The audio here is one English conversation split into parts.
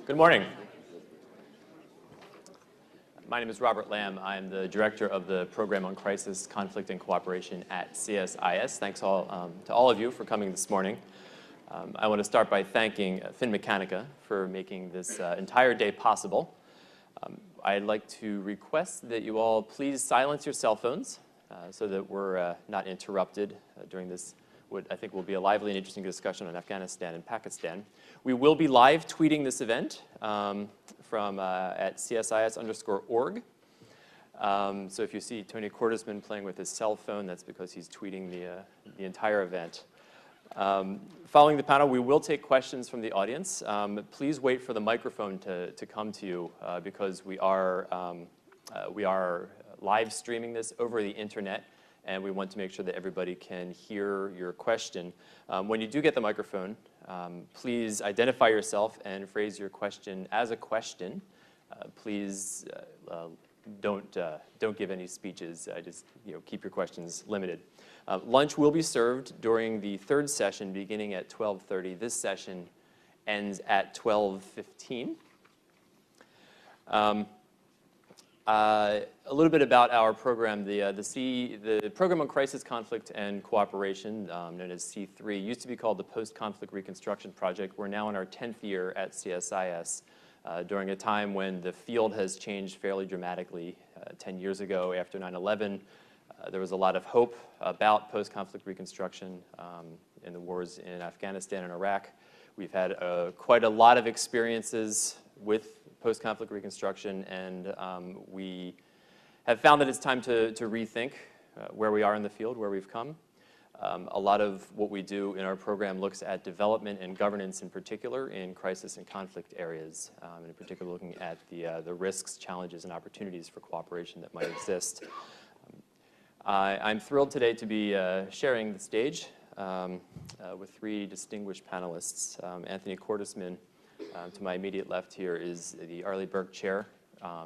Good morning. My name is Robert Lamb. I'm the director of the Program on Crisis, Conflict, and Cooperation at CSIS. Thanks to all of you for coming this morning. I want to start by thanking FinMechanica for making this entire day possible. I'd like to request that you all please silence your cell phones so that we're not interrupted during this, what I think will be a lively and interesting discussion on Afghanistan and Pakistan. We will be live tweeting this event from at CSIS_org. So if you see Tony Cordesman playing with his cell phone, that's because he's tweeting the entire event. Following the panel, we will take questions from the audience. Please wait for the microphone to come to you because we are live streaming this over the internet, and we want to make sure that everybody can hear your question. When you do get the microphone, please identify yourself and phrase your question as a question. Please don't give any speeches. Just keep your questions limited. Lunch will be served during the third session beginning at 12:30. This session ends at 12:15. A little bit about our program. The Program on Crisis, Conflict, and Cooperation, known as C3, used to be called the Post-Conflict Reconstruction Project. We're now in our 10th year at CSIS during a time when the field has changed fairly dramatically. 10 years ago, after 9/11, there was a lot of hope about post-conflict reconstruction in the wars in Afghanistan and Iraq. We've had quite a lot of experiences with post-conflict reconstruction, and we have found that it's time to rethink where we are in the field, where we've come. A lot of what we do in our program looks at development and governance in particular in crisis and conflict areas, and in particular looking at the risks, challenges, and opportunities for cooperation that might exist. I'm thrilled today to be sharing the stage with three distinguished panelists. Anthony Cordesman, to my immediate left here, is the Arleigh Burke Chair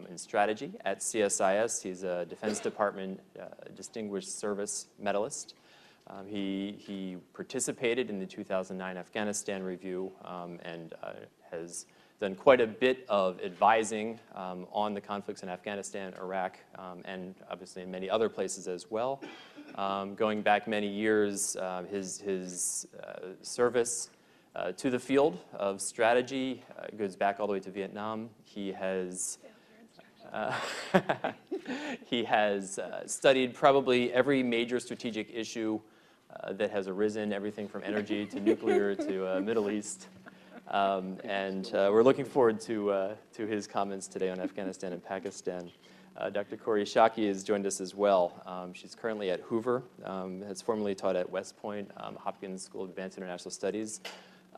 in Strategy at CSIS. He's a Defense Department Distinguished Service Medalist. He participated in the 2009 Afghanistan review and has done quite a bit of advising on the conflicts in Afghanistan, Iraq, and obviously in many other places as well. Going back many years, his service to the field of strategy goes back all the way to Vietnam. He has studied probably every major strategic issue that has arisen, everything from energy to nuclear to Middle East. And we're looking forward to his comments today on Afghanistan and Pakistan. Dr. Kori Schake has joined us as well. She's currently at Hoover, has formerly taught at West Point, Hopkins School of Advanced International Studies,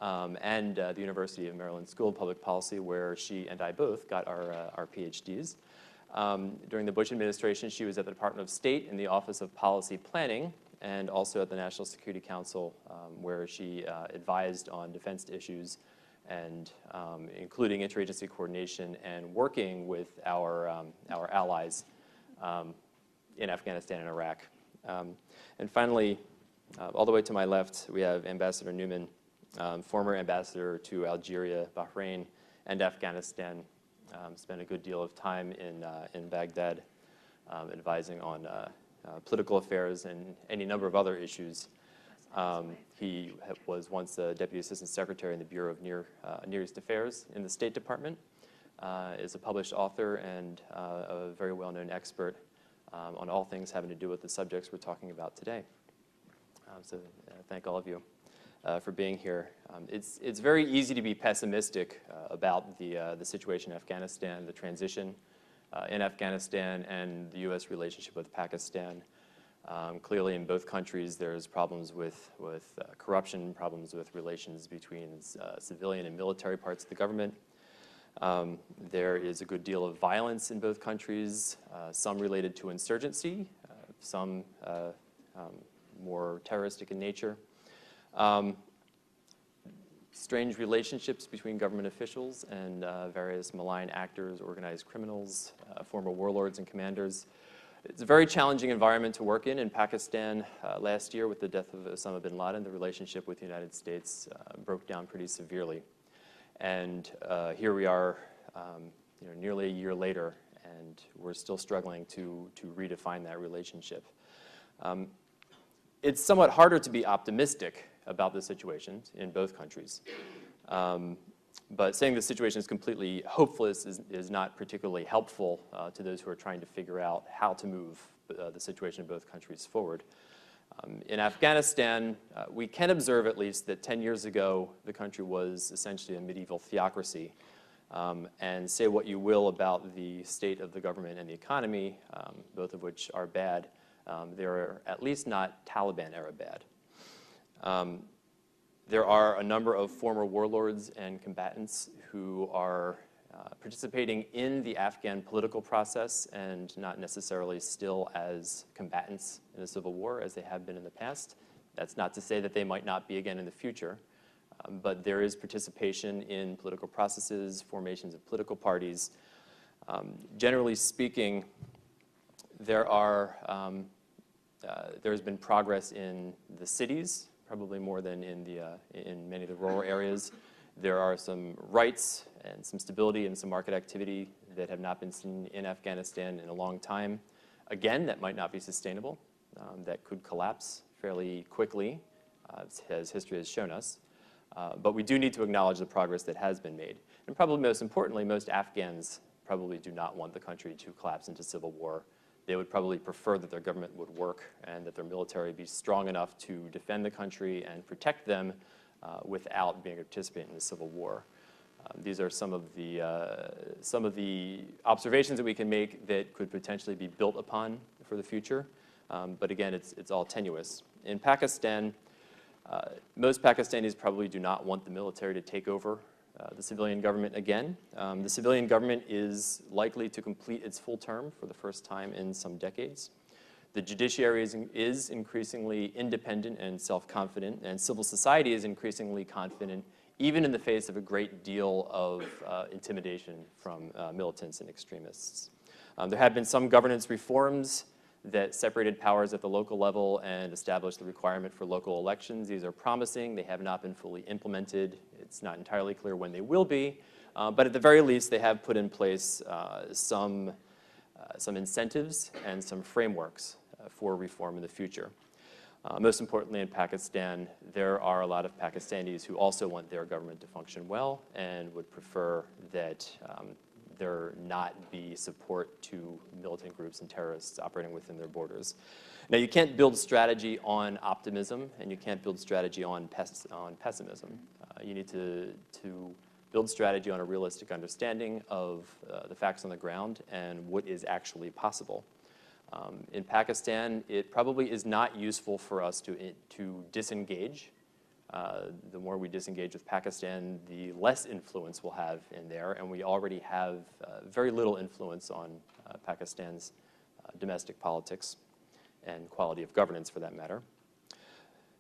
and the University of Maryland School of Public Policy, where she and I both got our PhDs. During the Bush administration, she was at the Department of State in the Office of Policy Planning, and also at the National Security Council, where she advised on defense issues, and including interagency coordination and working with our allies in Afghanistan and Iraq. And finally, all the way to my left, we have Ambassador Newman, former ambassador to Algeria, Bahrain, and Afghanistan. Spent a good deal of time in Baghdad advising on political affairs and any number of other issues. He was once the Deputy Assistant Secretary in the Bureau of Near East Affairs in the State Department, is a published author and a very well-known expert on all things having to do with the subjects we're talking about today. So thank all of you for being here. It's very easy to be pessimistic about the situation in Afghanistan, the transition in Afghanistan, and the U.S. relationship with Pakistan. Clearly, in both countries, there's problems with corruption, problems with relations between civilian and military parts of the government. There is a good deal of violence in both countries, some related to insurgency, some more terroristic in nature. Strange relationships between government officials and various malign actors, organized criminals, former warlords and commanders. It's a very challenging environment to work in Pakistan. Last year, with the death of Osama bin Laden, the relationship with the United States broke down pretty severely. And here we are, nearly a year later, and we're still struggling to redefine that relationship. It's somewhat harder to be optimistic about the situation in both countries. But saying the situation is completely hopeless is not particularly helpful to those who are trying to figure out how to move the situation in both countries forward. In Afghanistan, we can observe at least that 10 years ago, the country was essentially a medieval theocracy. And say what you will about the state of the government and the economy, both of which are bad, they're at least not Taliban-era bad. There are a number of former warlords and combatants who are participating in the Afghan political process and not necessarily still as combatants in the civil war as they have been in the past. That's not to say that they might not be again in the future, but there is participation in political processes, formations of political parties. Generally speaking, there has been progress in the cities, probably more than in many of the rural areas. There are some rights and some stability and some market activity that have not been seen in Afghanistan in a long time. Again, that might not be sustainable. That could collapse fairly quickly, as history has shown us. But we do need to acknowledge the progress that has been made. And probably most importantly, most Afghans probably do not want the country to collapse into civil war. They would probably prefer that their government would work and that their military be strong enough to defend the country and protect them without being a participant in the civil war. These are some of the observations that we can make that could potentially be built upon for the future. But again, it's all tenuous. In Pakistan, most Pakistanis probably do not want the military to take over the civilian government again. The civilian government is likely to complete its full term for the first time in some decades. The judiciary is increasingly independent and self-confident, and civil society is increasingly confident, even in the face of a great deal of intimidation from militants and extremists. There have been some governance reforms that separated powers at the local level and established the requirement for local elections. These are promising. They have not been fully implemented. It's not entirely clear when they will be. But at the very least, they have put in place some incentives and some frameworks for reform in the future. Most importantly, in Pakistan, there are a lot of Pakistanis who also want their government to function well and would prefer that there not be support to militant groups and terrorists operating within their borders. Now, you can't build strategy on optimism, and you can't build strategy on pessimism. You need to build strategy on a realistic understanding of the facts on the ground and what is actually possible. In Pakistan, it probably is not useful for us to disengage. The more we disengage with Pakistan, the less influence we'll have in there, and we already have very little influence on Pakistan's domestic politics and quality of governance, for that matter.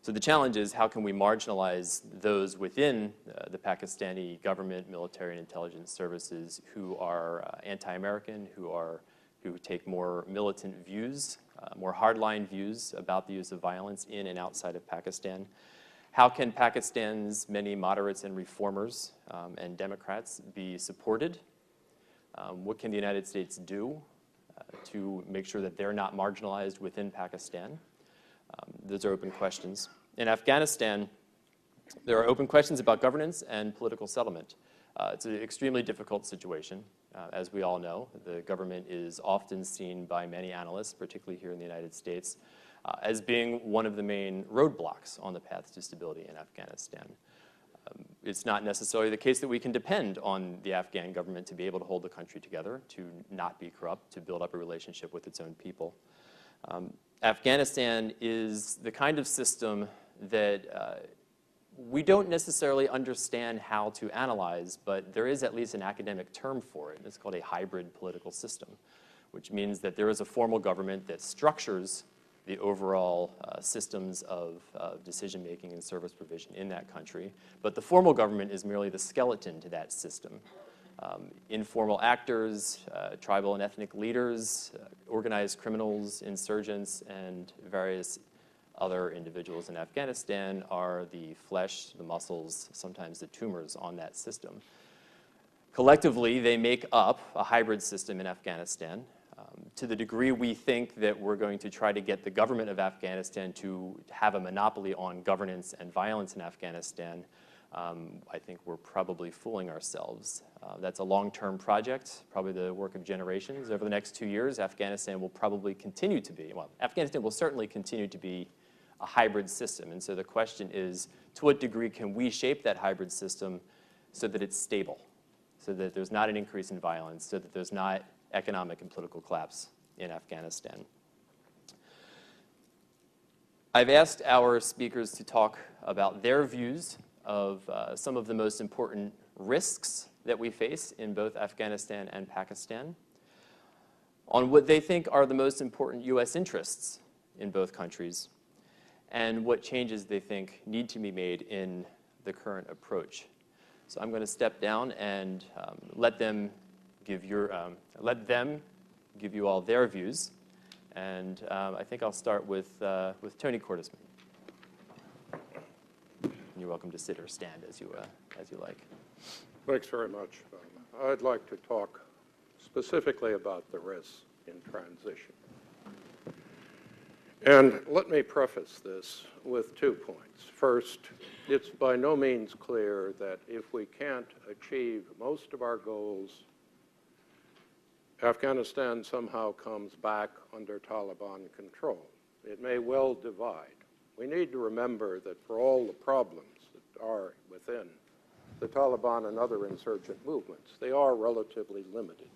So the challenge is, how can we marginalize those within the Pakistani government, military, and intelligence services who are anti-American, who take more militant views, more hardline views about the use of violence in and outside of Pakistan? How can Pakistan's many moderates and reformers and Democrats be supported? What can the United States do to make sure that they're not marginalized within Pakistan? Those are open questions. In Afghanistan, there are open questions about governance and political settlement. It's an extremely difficult situation. As we all know, the government is often seen by many analysts, particularly here in the United States, as being one of the main roadblocks on the path to stability in Afghanistan. It's not necessarily the case that we can depend on the Afghan government to be able to hold the country together, to not be corrupt, to build up a relationship with its own people. Afghanistan is the kind of system that we don't necessarily understand how to analyze, but there is at least an academic term for it. It's called a hybrid political system, which means that there is a formal government that structures the overall systems of decision-making and service provision in that country. But the formal government is merely the skeleton to that system. Informal actors, tribal and ethnic leaders, organized criminals, insurgents, and various other individuals in Afghanistan are the flesh, the muscles, sometimes the tumors on that system. Collectively, they make up a hybrid system in Afghanistan. To the degree we think that we're going to try to get the government of Afghanistan to have a monopoly on governance and violence in Afghanistan, I think we're probably fooling ourselves. That's a long-term project, probably the work of generations. Over the next 2 years, Afghanistan will probably continue to be, well, Afghanistan will certainly continue to be a hybrid system. And so the question is, to what degree can we shape that hybrid system so that it's stable, so that there's not an increase in violence, so that there's not economic and political collapse in Afghanistan. I've asked our speakers to talk about their views of some of the most important risks that we face in both Afghanistan and Pakistan, on what they think are the most important U.S. interests in both countries, and what changes they think need to be made in the current approach. So I'm going to step down and let them give you all their views, and I think I'll start with Tony Cordesman. You're welcome to sit or stand as you like. Thanks very much. I'd like to talk specifically about the risks in transition. And let me preface this with 2 points. First, it's by no means clear that if we can't achieve most of our goals, Afghanistan somehow comes back under Taliban control. It may well divide. We need to remember that for all the problems that are within the Taliban and other insurgent movements, they are relatively limited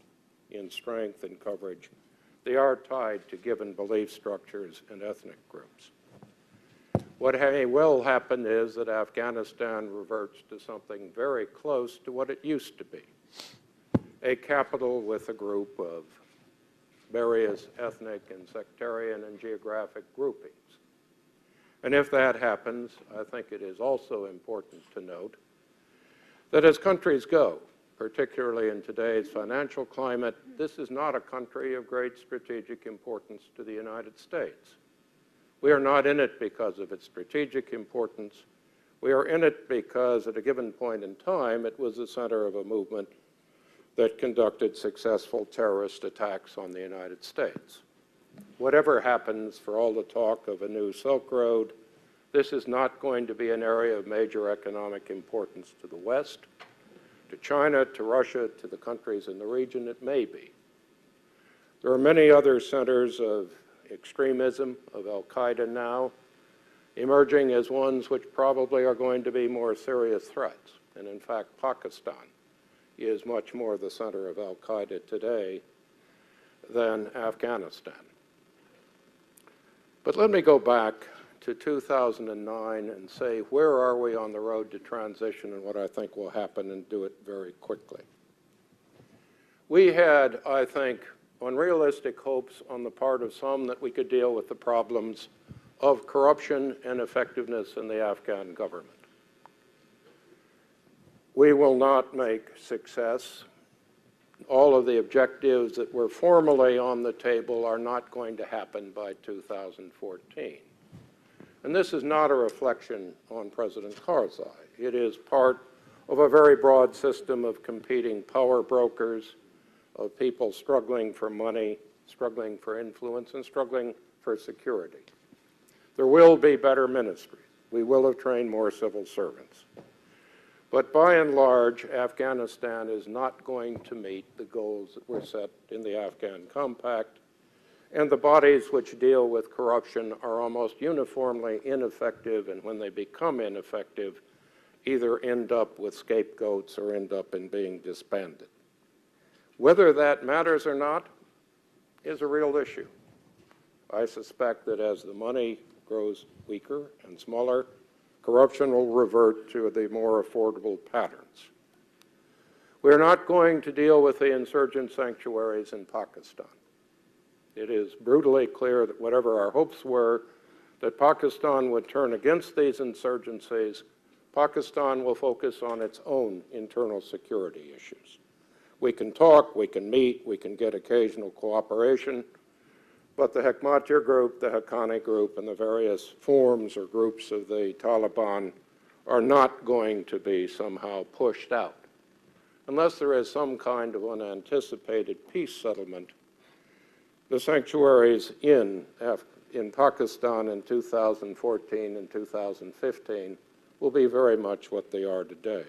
in strength and coverage. They are tied to given belief structures and ethnic groups. What may well happen is that Afghanistan reverts to something very close to what it used to be, a capital with a group of various ethnic and sectarian and geographic groupings. And if that happens, I think it is also important to note that as countries go, particularly in today's financial climate, this is not a country of great strategic importance to the United States. We are not in it because of its strategic importance. We are in it because at a given point in time, it was the center of a movement that conducted successful terrorist attacks on the United States. Whatever happens, for all the talk of a new Silk Road, this is not going to be an area of major economic importance to the West, to China, to Russia, to the countries in the region. It may be. There are many other centers of extremism, of al-Qaeda now, emerging as ones which probably are going to be more serious threats. And in fact, Pakistan is much more the center of al-Qaeda today than Afghanistan. But let me go back to 2009 and say, where are we on the road to transition and what I think will happen, and do it very quickly. We had, I think, unrealistic hopes on the part of some that we could deal with the problems of corruption and effectiveness in the Afghan government. We will not make success. All of the objectives that were formally on the table are not going to happen by 2014. And this is not a reflection on President Karzai. It is part of a very broad system of competing power brokers, of people struggling for money, struggling for influence, and struggling for security. There will be better ministries. We will have trained more civil servants. But by and large, Afghanistan is not going to meet the goals that were set in the Afghan Compact, and the bodies which deal with corruption are almost uniformly ineffective, and when they become ineffective, either end up with scapegoats or end up in being disbanded. Whether that matters or not is a real issue. I suspect that as the money grows weaker and smaller, corruption will revert to the more affordable patterns. We're not going to deal with the insurgent sanctuaries in Pakistan. It is brutally clear that whatever our hopes were, that Pakistan would turn against these insurgencies, Pakistan will focus on its own internal security issues. We can talk, we can meet, we can get occasional cooperation, But the Hekmatyar group, the Haqqani group, and the various forms or groups of the Taliban are not going to be somehow pushed out. Unless there is some kind of unanticipated peace settlement, the sanctuaries in Pakistan in 2014 and 2015 will be very much what they are today.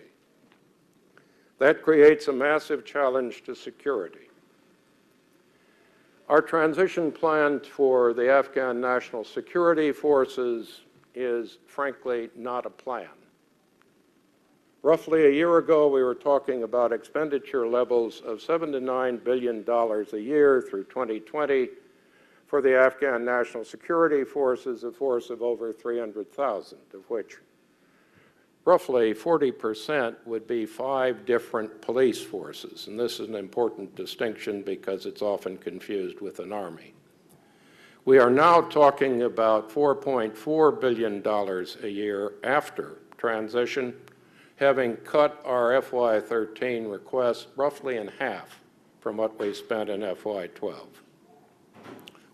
That creates a massive challenge to security. Our transition plan for the Afghan National Security Forces is, frankly, not a plan. Roughly a year ago, we were talking about expenditure levels of $7 to $9 billion a year through 2020 for the Afghan National Security Forces, a force of over 300,000, of which roughly 40% would be 5 different police forces. And this is an important distinction because it's often confused with an army. We are now talking about $4.4 billion a year after transition, having cut our FY13 request roughly in half from what we spent in FY12.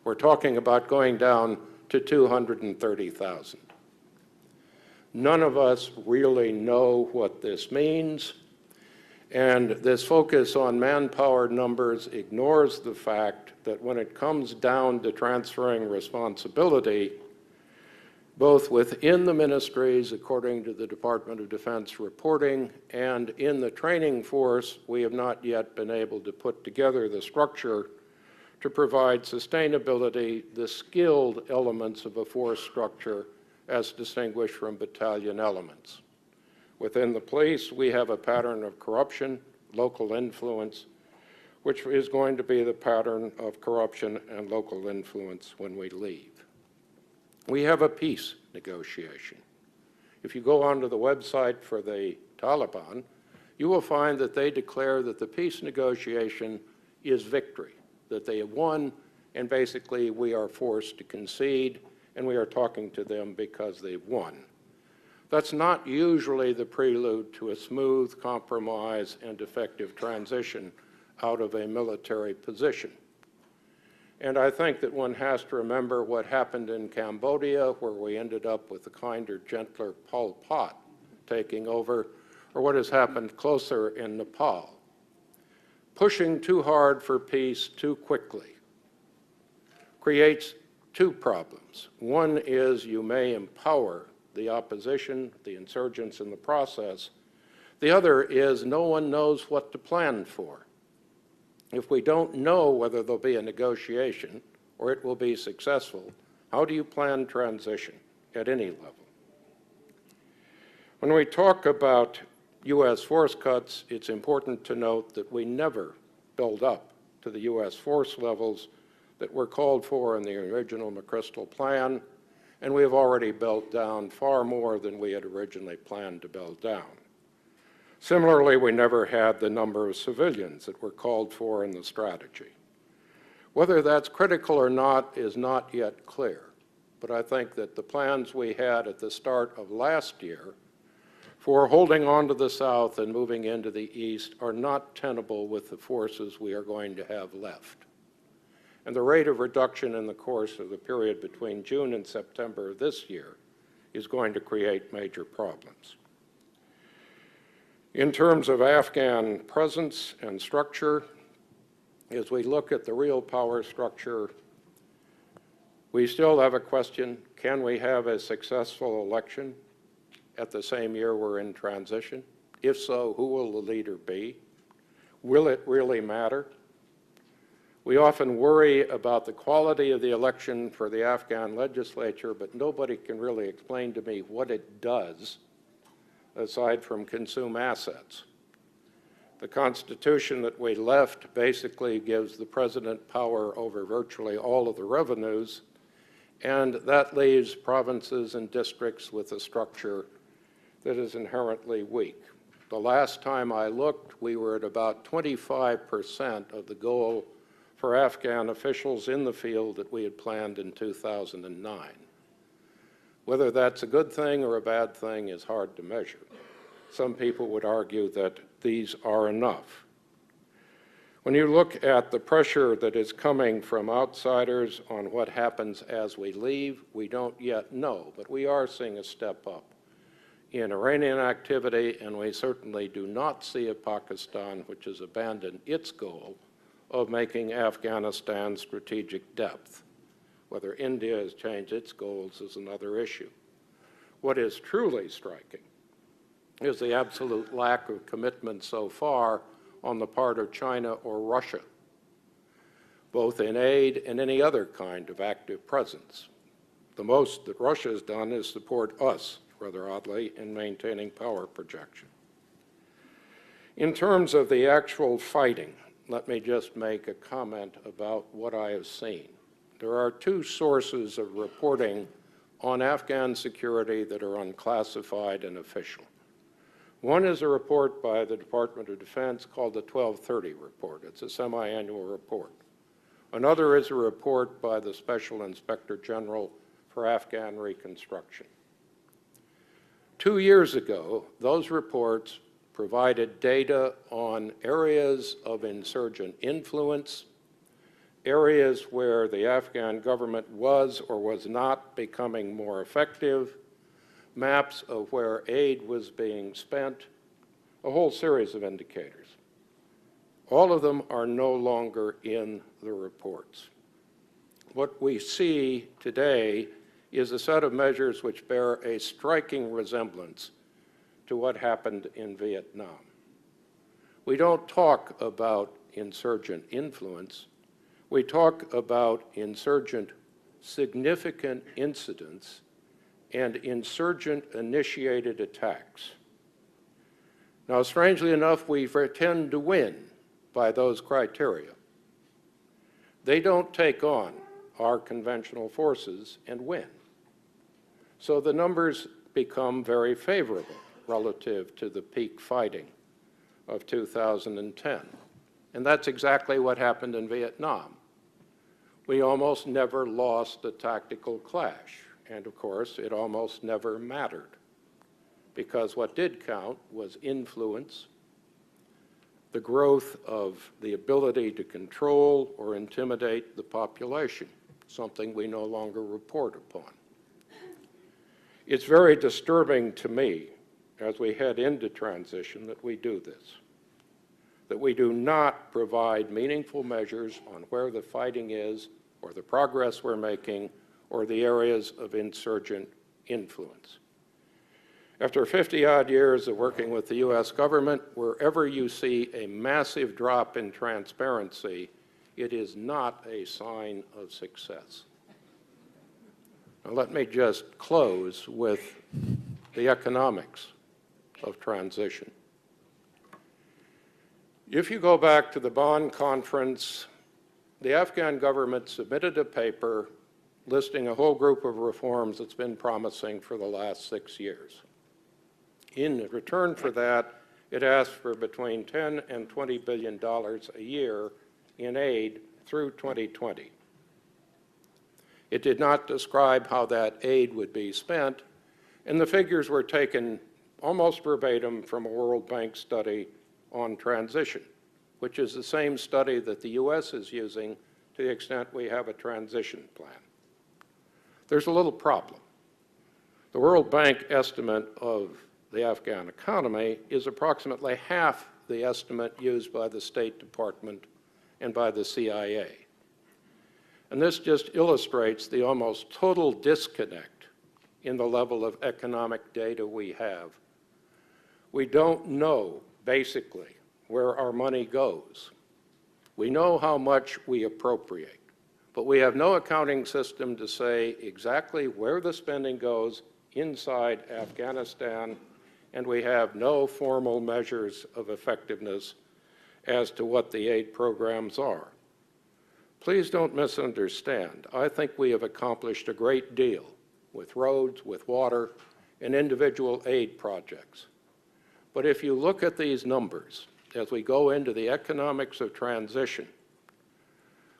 We're talking about going down to 230,000. None of us really know what this means, and this focus on manpower numbers ignores the fact that when it comes down to transferring responsibility, both within the ministries, according to the Department of Defense reporting, and in the training force, we have not yet been able to put together the structure to provide sustainability, the skilled elements of a force structure as distinguished from battalion elements. Within the police, we have a pattern of corruption, local influence, which is going to be the pattern of corruption and local influence when we leave. We have a peace negotiation. If you go onto the website for the Taliban, you will find that they declare that the peace negotiation is victory, that they have won, and basically we are forced to concede, and we are talking to them because they've won. That's not usually the prelude to a smooth compromise and effective transition out of a military position. And I think that one has to remember what happened in Cambodia, where we ended up with a kinder, gentler Pol Pot taking over, or what has happened closer in Nepal. Pushing too hard for peace too quickly creates 2 problems. One is you may empower the opposition, the insurgents in the process. The other is no one knows what to plan for. If we don't know whether there'll be a negotiation or it will be successful, how do you plan transition at any level? When we talk about U.S. force cuts, it's important to note that we never build up to the U.S. force levels that were called for in the original McChrystal plan, and we have already built down far more than we had originally planned to build down. Similarly, we never had the number of civilians that were called for in the strategy. Whether that's critical or not is not yet clear, but I think that the plans we had at the start of last year for holding on to the South and moving into the East are not tenable with the forces we are going to have left. And the rate of reduction in the course of the period between June and September of this year is going to create major problems. In terms of Afghan presence and structure, as we look at the real power structure, we still have a question: can we have a successful election at the same year we're in transition? If so, who will the leader be? Will it really matter? We often worry about the quality of the election for the Afghan legislature, but nobody can really explain to me what it does aside from consume assets. The Constitution that we left basically gives the president power over virtually all of the revenues, and that leaves provinces and districts with a structure that is inherently weak. The last time I looked, we were at about 25% of the goal for Afghan officials in the field that we had planned in 2009. Whether that's a good thing or a bad thing is hard to measure. Some people would argue that these are enough. When you look at the pressure that is coming from outsiders on what happens as we leave, we don't yet know, but we are seeing a step up in Iranian activity, and we certainly do not see a Pakistan which has abandoned its goal of making Afghanistan strategic depth. Whether India has changed its goals is another issue. What is truly striking is the absolute lack of commitment so far on the part of China or Russia, both in aid and any other kind of active presence. The most that Russia has done is support us, rather oddly, in maintaining power projection. In terms of the actual fighting, let me just make a comment about what I have seen. There are two sources of reporting on Afghan security that are unclassified and official. One is a report by the Department of Defense called the 1230 report. It's a semi-annual report. Another is a report by the Special Inspector General for Afghan Reconstruction. 2 years ago, those reports provided data on areas of insurgent influence, areas where the Afghan government was or was not becoming more effective, maps of where aid was being spent, a whole series of indicators. All of them are no longer in the reports. What we see today is a set of measures which bear a striking resemblance to what happened in Vietnam. We don't talk about insurgent influence. We talk about insurgent significant incidents and insurgent-initiated attacks. Now, strangely enough, we tend to win by those criteria. They don't take on our conventional forces and win. So the numbers become very favorable relative to the peak fighting of 2010. And that's exactly what happened in Vietnam. We almost never lost a tactical clash. And of course, it almost never mattered, because what did count was influence, the growth of the ability to control or intimidate the population, something we no longer report upon. It's very disturbing to me, as we head into transition, that we do this, that we do not provide meaningful measures on where the fighting is or the progress we're making or the areas of insurgent influence. After 50-odd years of working with the U.S. government, wherever you see a massive drop in transparency, it is not a sign of success. Now, let me just close with the economics of transition. If you go back to the Bonn conference, the Afghan government submitted a paper listing a whole group of reforms that's been promising for the last 6 years. In return for that, it asked for between $10 and $20 billion a year in aid through 2020. It did not describe how that aid would be spent, and the figures were taken almost verbatim from a World Bank study on transition, which is the same study that the U.S. is using to the extent we have a transition plan. There's a little problem. The World Bank estimate of the Afghan economy is approximately half the estimate used by the State Department and by the CIA. And this just illustrates the almost total disconnect in the level of economic data we have. We don't know, basically, where our money goes. We know how much we appropriate, but we have no accounting system to say exactly where the spending goes inside Afghanistan, and we have no formal measures of effectiveness as to what the aid programs are. Please don't misunderstand. I think we have accomplished a great deal with roads, with water, and individual aid projects. But if you look at these numbers, as we go into the economics of transition,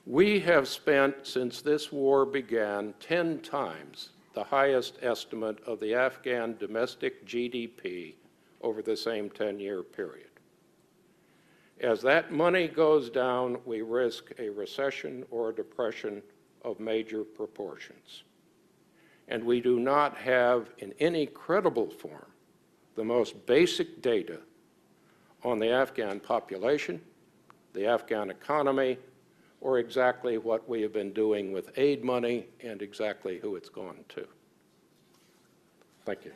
we have spent, since this war began, 10 times the highest estimate of the Afghan domestic GDP over the same 10-year period. As that money goes down, we risk a recession or a depression of major proportions. And we do not have, in any credible form, the most basic data on the Afghan population, the Afghan economy, or exactly what we have been doing with aid money and exactly who it's gone to. Thank you.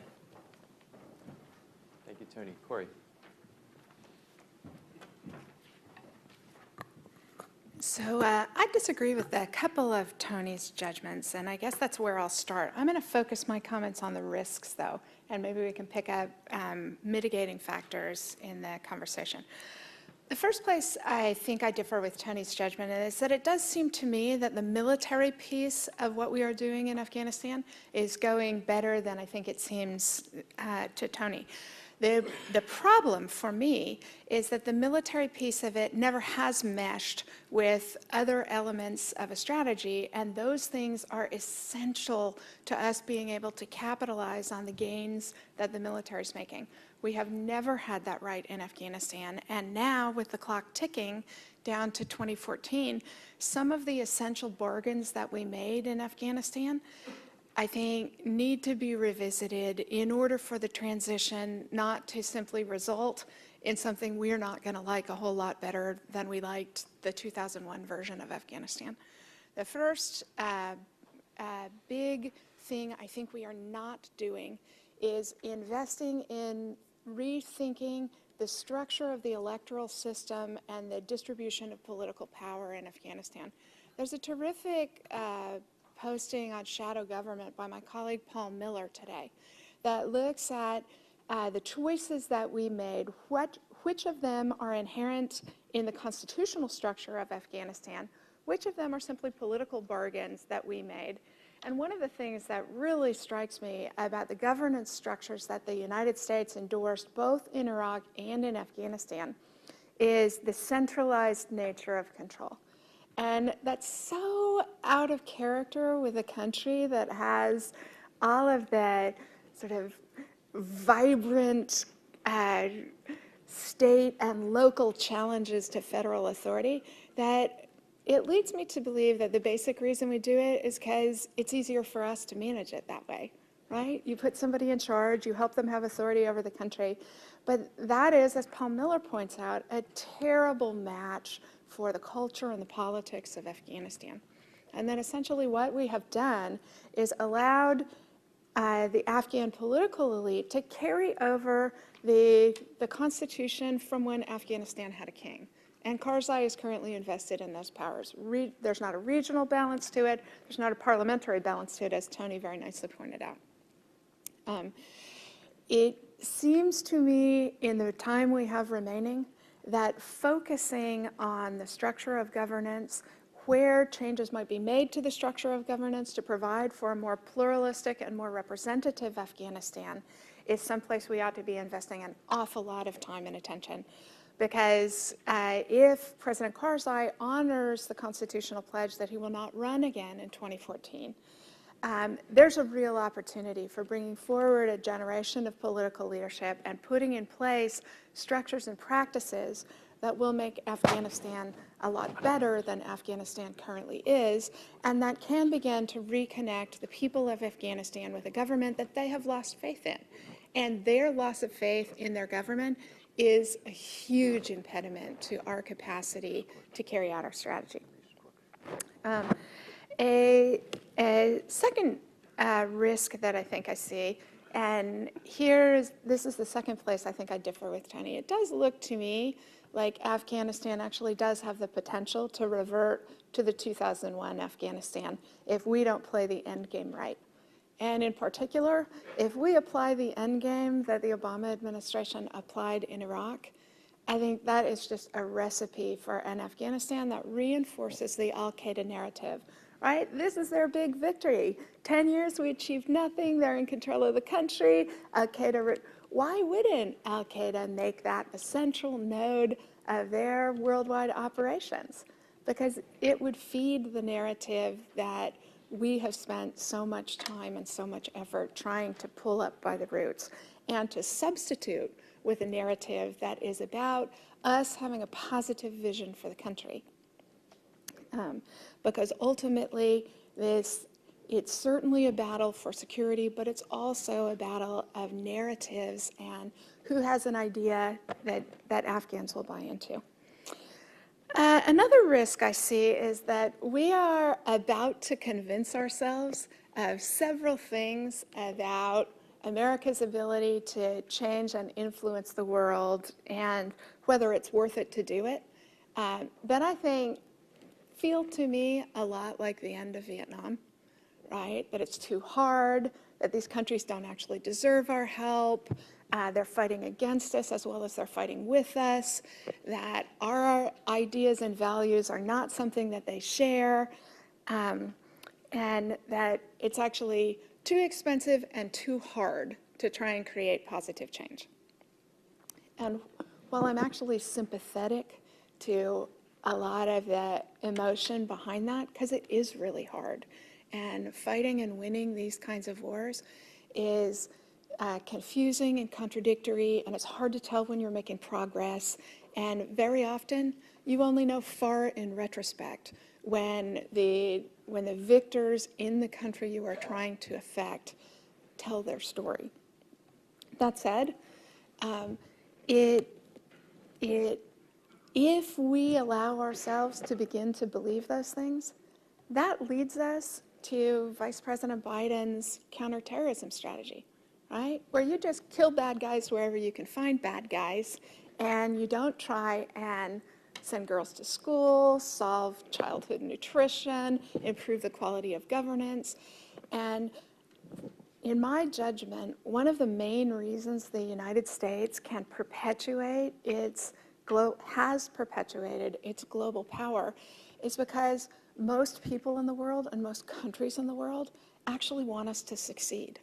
Thank you, Tony. Corey. So I disagree with a couple of Tony's judgments, and I guess that's where I'll start. I'm going to focus my comments on the risks, though, and maybe we can pick up mitigating factors in the conversation. The first place I think I differ with Tony's judgment is that it does seem to me that the military piece of what we are doing in Afghanistan is going better than I think it seems to Tony. The problem for me is that the military piece of it never has meshed with other elements of a strategy, and those things are essential to us being able to capitalize on the gains that the military is making. We have never had that right in Afghanistan, and now with the clock ticking down to 2014, some of the essential bargains that we made in Afghanistan I think need to be revisited in order for the transition not to simply result in something we're not going to like a whole lot better than we liked the 2001 version of Afghanistan. The first big thing I think we are not doing is investing in rethinking the structure of the electoral system and the distribution of political power in Afghanistan. There's a terrific posting on shadow government by my colleague Paul Miller today that looks at the choices that we made, which of them are inherent in the constitutional structure of Afghanistan, which of them are simply political bargains that we made. And one of the things that really strikes me about the governance structures that the United States endorsed both in Iraq and in Afghanistan is the centralized nature of control. And that's so out of character with a country that has all of the sort of vibrant state and local challenges to federal authority that it leads me to believe that the basic reason we do it is because it's easier for us to manage it that way, right? You put somebody in charge, you help them have authority over the country. But that is, as Paul Miller points out, a terrible match for the culture and the politics of Afghanistan. And then essentially what we have done is allowed the Afghan political elite to carry over the constitution from when Afghanistan had a king. And Karzai is currently invested in those powers. There's not a regional balance to it. There's not a parliamentary balance to it, as Tony very nicely pointed out. It seems to me, in the time we have remaining, that focusing on the structure of governance, where changes might be made to the structure of governance to provide for a more pluralistic and more representative Afghanistan is someplace we ought to be investing an awful lot of time and attention. Because if President Karzai honors the constitutional pledge that he will not run again in 2014, there's a real opportunity for bringing forward a generation of political leadership and putting in place structures and practices that will make Afghanistan a lot better than Afghanistan currently is, and that can begin to reconnect the people of Afghanistan with a government that they have lost faith in. And their loss of faith in their government is a huge impediment to our capacity to carry out our strategy. A second risk that I think I see, and this is the second place I think I differ with Tony. It does look to me like Afghanistan actually does have the potential to revert to the 2001 Afghanistan if we don't play the end game right. And in particular, if we apply the end game that the Obama administration applied in Iraq, I think that is just a recipe for an Afghanistan that reinforces the al-Qaeda narrative, right? This is their big victory. 10 years, we achieved nothing. They're in control of the country. Al-Qaeda, why wouldn't al-Qaeda make that a central node of their worldwide operations? Because it would feed the narrative that we have spent so much time and so much effort trying to pull up by the roots and to substitute with a narrative that is about us having a positive vision for the country. Because ultimately, it's certainly a battle for security, but it's also a battle of narratives and who has an idea that Afghans will buy into. Another risk I see is that we are about to convince ourselves of several things about America's ability to change and influence the world and whether it's worth it to do it, that I think feel to me a lot like the end of Vietnam, right? That it's too hard, that these countries don't actually deserve our help, they're fighting against us as well as they're fighting with us, that our ideas and values are not something that they share, and that it's actually too expensive and too hard to try and create positive change. And while I'm actually sympathetic to a lot of the emotion behind that, because it is really hard, and fighting and winning these kinds of wars is confusing and contradictory, and it's hard to tell when you're making progress. And very often, you only know far in retrospect when the victors in the country you are trying to affect tell their story. That said, if we allow ourselves to begin to believe those things, that leads us to Vice President Biden's counterterrorism strategy, right? Where you just kill bad guys wherever you can find bad guys, and you don't try and send girls to school, solve childhood nutrition, improve the quality of governance. And in my judgment, one of the main reasons the United States can perpetuate has perpetuated its global power is because most people in the world and most countries in the world actually want us to succeed.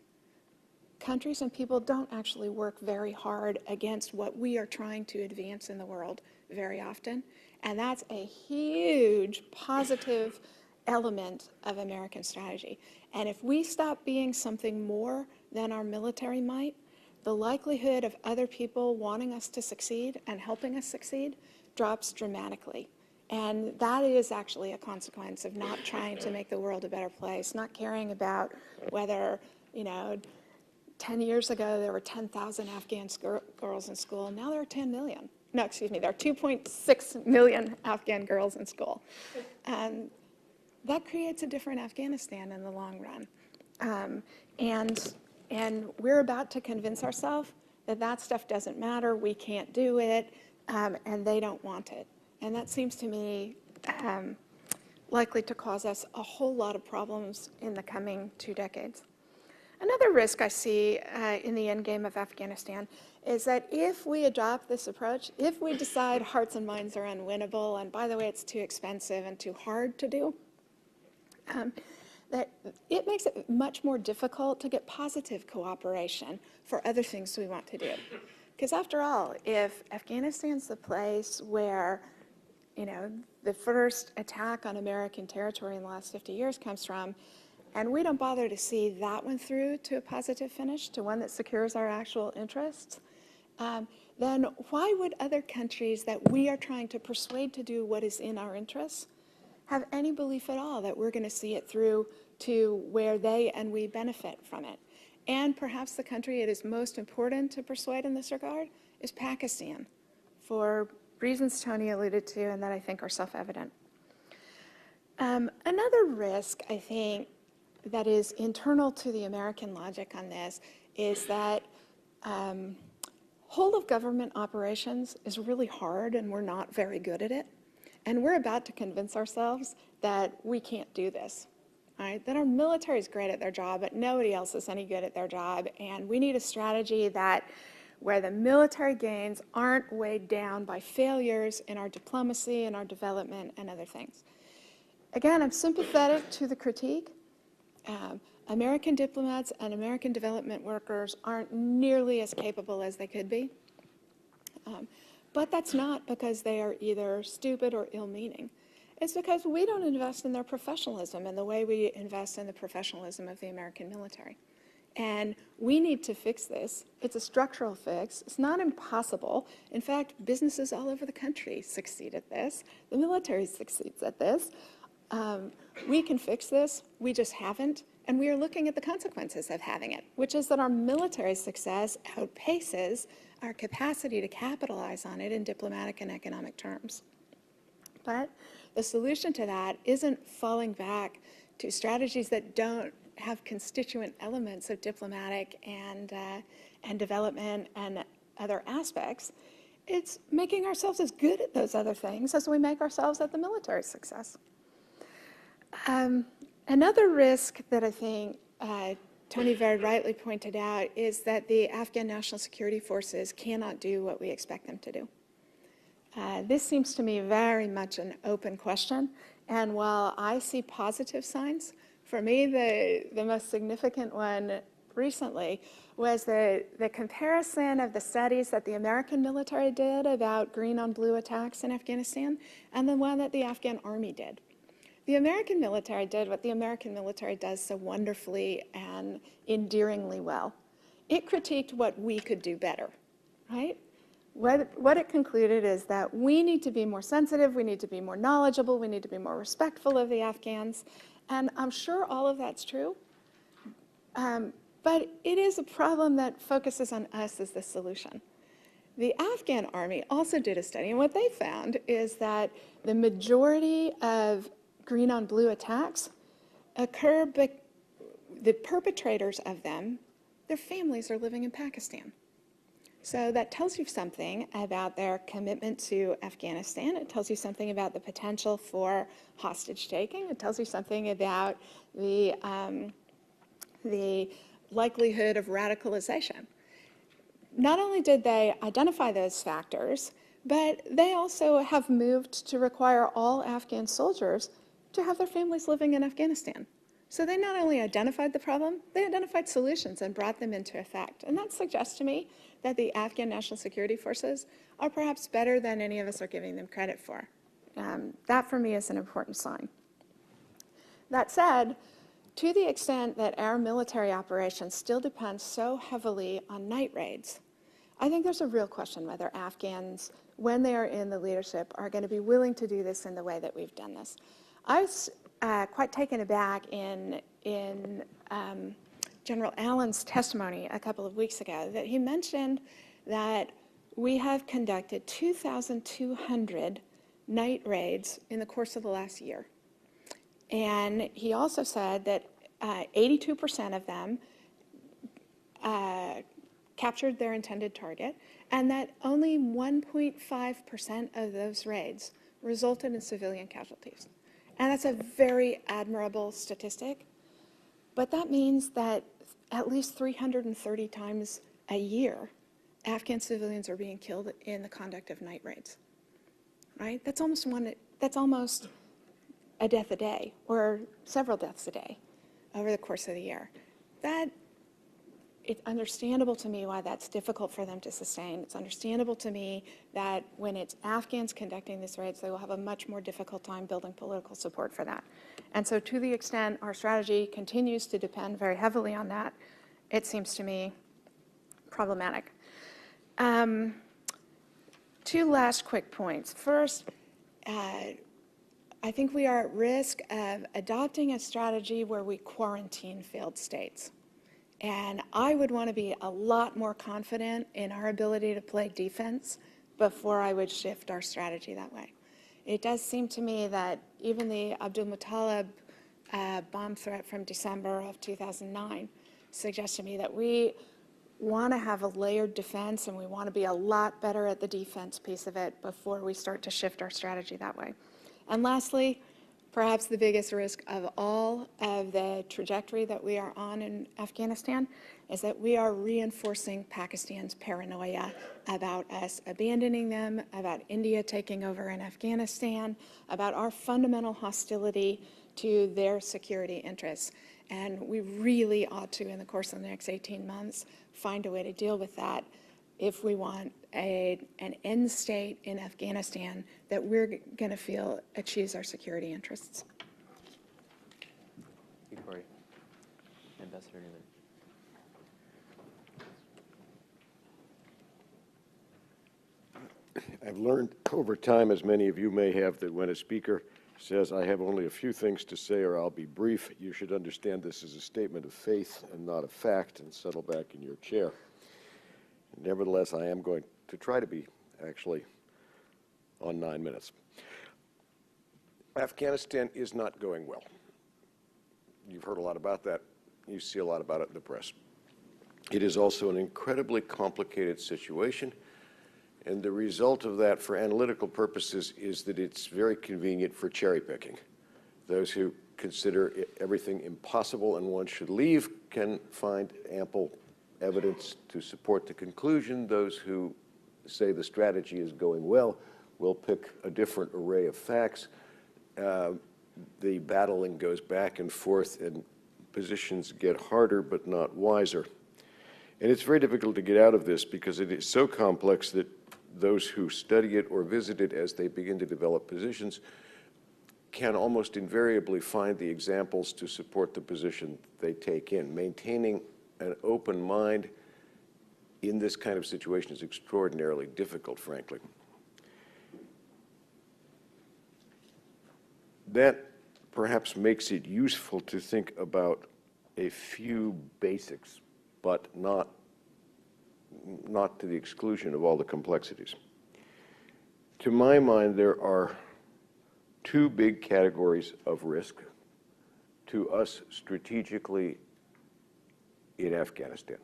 Countries and people don't actually work very hard against what we are trying to advance in the world very often. And that's a huge positive element of American strategy. And if we stop being something more than our military might, the likelihood of other people wanting us to succeed and helping us succeed drops dramatically. And that is actually a consequence of not trying to make the world a better place, not caring about whether, 10 years ago there were 10,000 Afghan girls in school. Now there are 10 million. No, excuse me, there are 2.6 million Afghan girls in school. And that creates a different Afghanistan in the long run. And we're about to convince ourselves that that stuff doesn't matter, we can't do it, and they don't want it. And that seems to me likely to cause us a whole lot of problems in the coming 2 decades. Another risk I see in the endgame of Afghanistan is that if we adopt this approach, if we decide hearts and minds are unwinnable, and by the way, it's too expensive and too hard to do, that it makes it much more difficult to get positive cooperation for other things we want to do. Because after all, if Afghanistan's the place where, the first attack on American territory in the last 50 years comes from, and we don't bother to see that one through to a positive finish, to one that secures our actual interests, then why would other countries that we are trying to persuade to do what is in our interests have any belief at all that we're going to see it through to where they and we benefit from it? And perhaps the country it is most important to persuade in this regard is Pakistan, for reasons Tony alluded to and that I think are self-evident. Another risk, I think, that is internal to the American logic on this is that whole of government operations is really hard and we're not very good at it. And we're about to convince ourselves that we can't do this, right? That our military is great at their job, but nobody else is any good at their job. And we need a strategy where the military gains aren't weighed down by failures in our diplomacy and our development and other things. Again, I'm sympathetic to the critique. American diplomats and American development workers aren't nearly as capable as they could be. But that's not because they are either stupid or ill-meaning. It's because we don't invest in their professionalism in the way we invest in the professionalism of the American military. And we need to fix this. It's a structural fix. It's not impossible. In fact, businesses all over the country succeed at this. The military succeeds at this. We can fix this. We just haven't. And we are looking at the consequences of having it, which is that our military success outpaces our capacity to capitalize on it in diplomatic and economic terms. But the solution to that isn't falling back to strategies that don't have constituent elements of diplomatic and development and other aspects. It's making ourselves as good at those other things as we make ourselves at the military success. Another risk that I think Tony very rightly pointed out is that the Afghan National Security Forces cannot do what we expect them to do. This seems to me very much an open question, and while I see positive signs, for me the most significant one recently was the comparison of the studies that the American military did about green on blue attacks in Afghanistan and the one that the Afghan army did. The American military did what the American military does so wonderfully and endearingly well. It critiqued what we could do better, right? What it concluded is that we need to be more sensitive, we need to be more knowledgeable, we need to be more respectful of the Afghans, and I'm sure all of that's true, but it is a problem that focuses on us as the solution. The Afghan army also did a study, and what they found is that the majority of green on blue attacks occur, but the perpetrators of them, their families are living in Pakistan. So that tells you something about their commitment to Afghanistan. It tells you something about the potential for hostage taking. It tells you something about the likelihood of radicalization. Not only did they identify those factors, but they also have moved to require all Afghan soldiers to have their families living in Afghanistan. So they not only identified the problem, they identified solutions and brought them into effect. And that suggests to me that the Afghan National Security Forces are perhaps better than any of us are giving them credit for. That for me is an important sign. That said, to the extent that our military operations still depend so heavily on night raids, I think there's a real question whether Afghans, when they are in the leadership, are going to be willing to do this in the way that we've done this. I was quite taken aback in General Allen's testimony a couple of weeks ago that he mentioned that we have conducted 2,200 night raids in the course of the last year. And he also said that 82% of them captured their intended target, and that only 1.5% of those raids resulted in civilian casualties. And that's a very admirable statistic, but that means that at least 330 times a year, Afghan civilians are being killed in the conduct of night raids, right? That's almost a death a day, or several deaths a day over the course of the year. It's understandable to me why that's difficult for them to sustain. It's understandable to me that when it's Afghans conducting these raids, they will have a much more difficult time building political support for that. And so to the extent our strategy continues to depend very heavily on that, it seems to me problematic. Two last quick points. First, I think we are at risk of adopting a strategy where we quarantine failed states. And I would want to be a lot more confident in our ability to play defense before I would shift our strategy that way. It does seem to me that even the Abdul Muttalib bomb threat from December of 2009 suggests to me that we want to have a layered defense and we want to be a lot better at the defense piece of it before we start to shift our strategy that way. And lastly, perhaps the biggest risk of all of the trajectory that we are on in Afghanistan is that we are reinforcing Pakistan's paranoia about us abandoning them, about India taking over in Afghanistan, about our fundamental hostility to their security interests. And we really ought to, in the course of the next 18 months, find a way to deal with that if we want an end state in Afghanistan that we're going to feel achieves our security interests. Thank you, Corey. Ambassador Newman. I've learned over time, as many of you may have, that when a speaker says, I have only a few things to say or I'll be brief, you should understand this is a statement of faith and not of fact, and settle back in your chair. Nevertheless, I am going to try to be actually on 9 minutes. Afghanistan is not going well. You've heard a lot about that. You see a lot about it in the press. It is also an incredibly complicated situation, and the result of that for analytical purposes is that it's very convenient for cherry picking. Those who consider everything impossible and one should leave can find ample evidence to support the conclusion. Those who say the strategy is going well will pick a different array of facts. The battling goes back and forth, and positions get harder but not wiser. And it's very difficult to get out of this because it is so complex that those who study it or visit it as they begin to develop positions can almost invariably find the examples to support the position they take in. Maintaining an open mind in this kind of situation is extraordinarily difficult, frankly. That perhaps makes it useful to think about a few basics, but not to the exclusion of all the complexities. To my mind, there are two big categories of risk to us strategically in Afghanistan.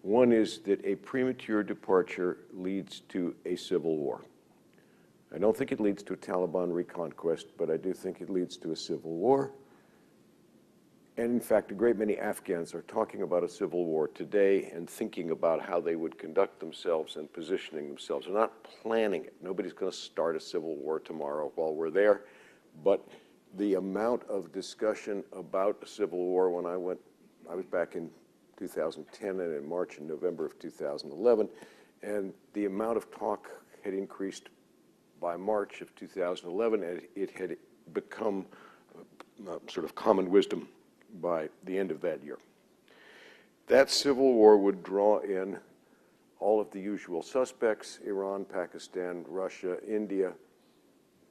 One is that a premature departure leads to a civil war. I don't think it leads to a Taliban reconquest, but I do think it leads to a civil war. And in fact, a great many Afghans are talking about a civil war today and thinking about how they would conduct themselves and positioning themselves. They're not planning it. Nobody's going to start a civil war tomorrow while we're there. But the amount of discussion about a civil war when I was back in 2010 and in March and November of 2011, and the amount of talk had increased by March of 2011, and it had become sort of common wisdom by the end of that year. That civil war would draw in all of the usual suspects, Iran, Pakistan, Russia, India,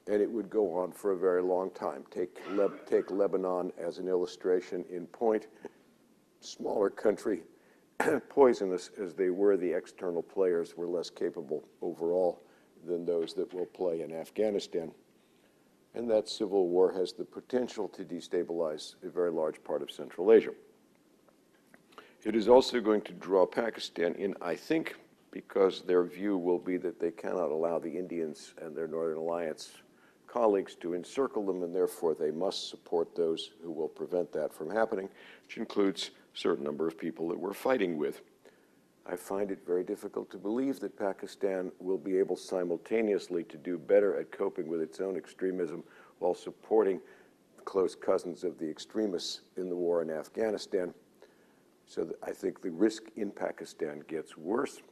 and it would go on for a very long time. Take Lebanon as an illustration in point. Smaller country, poisonous as they were, the external players were less capable overall than those that will play in Afghanistan. And that civil war has the potential to destabilize a very large part of Central Asia. It is also going to draw Pakistan in, I think, because their view will be that they cannot allow the Indians and their Northern Alliance colleagues to encircle them, and therefore they must support those who will prevent that from happening, which includes a certain number of people that we're fighting with. I find it very difficult to believe that Pakistan will be able simultaneously to do better at coping with its own extremism while supporting close cousins of the extremists in the war in Afghanistan. So I think the risk in Pakistan gets worse.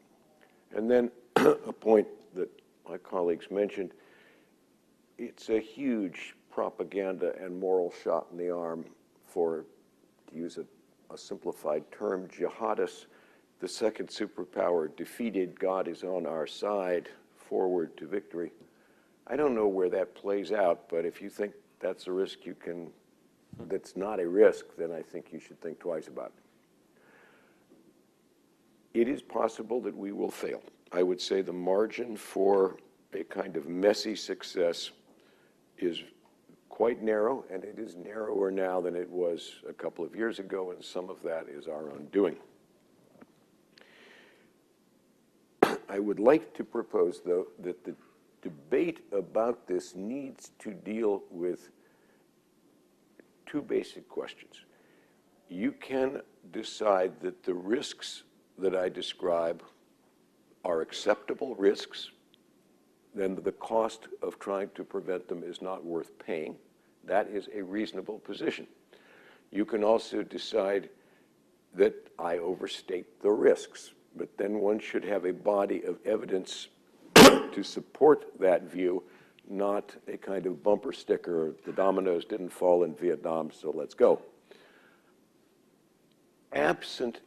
And then a point that my colleagues mentioned, it's a huge propaganda and moral shot in the arm for, to use a simplified term, jihadists. The second superpower defeated, God is on our side, forward to victory. I don't know where that plays out, but if you think that's a risk that's not a risk, then I think you should think twice about it. It is possible that we will fail. I would say the margin for a kind of messy success is quite narrow, and it is narrower now than it was a couple of years ago, and some of that is our own doing. I would like to propose, though, that the debate about this needs to deal with two basic questions. You can decide that the risks that I describe are acceptable risks, then the cost of trying to prevent them is not worth paying. That is a reasonable position. You can also decide that I overstate the risks, but then one should have a body of evidence to support that view, not a kind of bumper sticker, the dominoes didn't fall in Vietnam, so let's go. Absent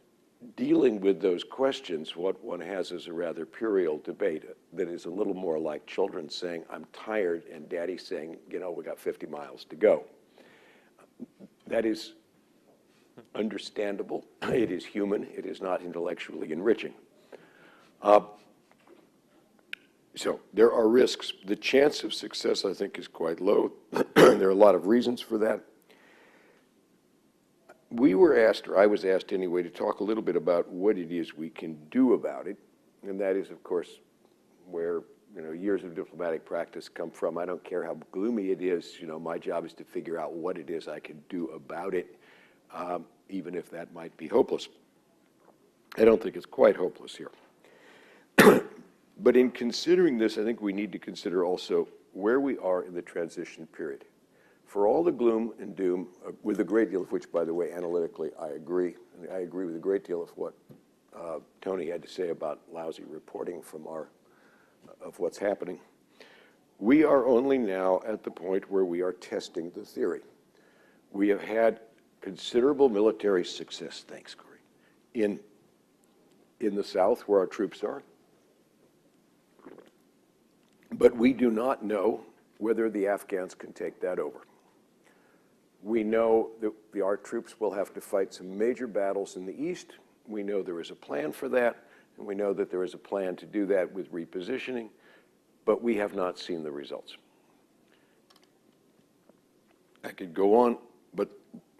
dealing with those questions, what one has is a rather puerile debate that is a little more like children saying, I'm tired, and daddy saying, you know, we got 50 miles to go. That is understandable. It is human. It is not intellectually enriching. So there are risks. The chance of success, I think, is quite low. There are a lot of reasons for that. We were asked, or I was asked anyway, to talk a little bit about what it is we can do about it. And that is, of course, where, you know, years of diplomatic practice come from. I don't care how gloomy it is. You know, my job is to figure out what it is I can do about it, even if that might be hopeless. I don't think it's quite hopeless here. But in considering this, I think we need to consider also where we are in the transition period. For all the gloom and doom, with a great deal of which, by the way, analytically, I agree. I agree with a great deal of what Tony had to say about lousy reporting from of what's happening. We are only now at the point where we are testing the theory. We have had considerable military success, thanks, Corey, in the South, where our troops are. But we do not know whether the Afghans can take that over. We know that our troops will have to fight some major battles in the East. We know there is a plan for that, and we know that there is a plan to do that with repositioning, but we have not seen the results. I could go on, but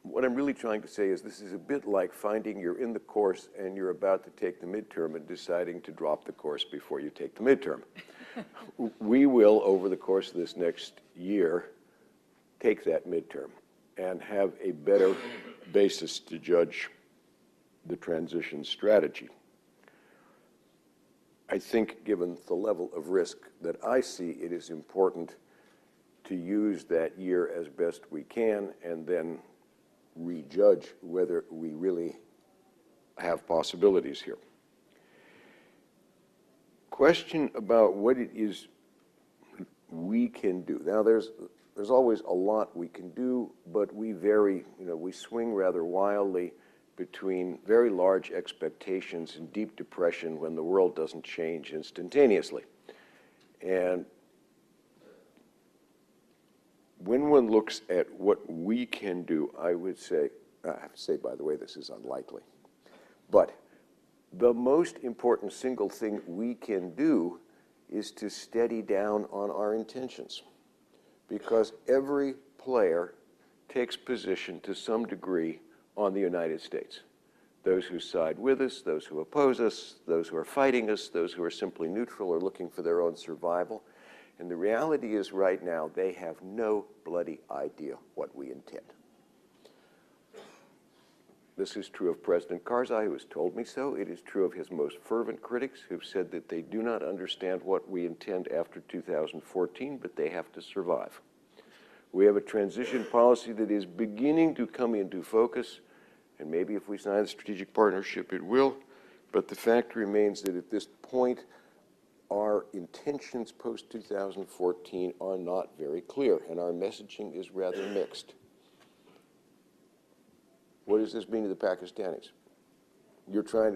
what I'm really trying to say is this is a bit like finding you're in the course and you're about to take the midterm and deciding to drop the course before you take the midterm. We will, over the course of this next year, take that midterm and have a better basis to judge the transition strategy. I think, given the level of risk that I see, it is important to use that year as best we can and then rejudge whether we really have possibilities here. Question about what it is we can do. Now, there's always a lot we can do, but we vary, you know, we swing rather wildly between very large expectations and deep depression when the world doesn't change instantaneously. And when one looks at what we can do, I would say, I have to say, by the way, this is unlikely, but the most important single thing we can do is to steady down on our intentions, because every player takes position to some degree on the United States. Those who side with us, those who oppose us, those who are fighting us, those who are simply neutral or looking for their own survival. And the reality is right now they have no bloody idea what we intend. This is true of President Karzai, who has told me so. It is true of his most fervent critics, who've said that they do not understand what we intend after 2014, but they have to survive. We have a transition policy that is beginning to come into focus, and maybe if we sign the strategic partnership, it will. But the fact remains that at this point, our intentions post-2014 are not very clear, and our messaging is rather mixed. What does this mean to the Pakistanis?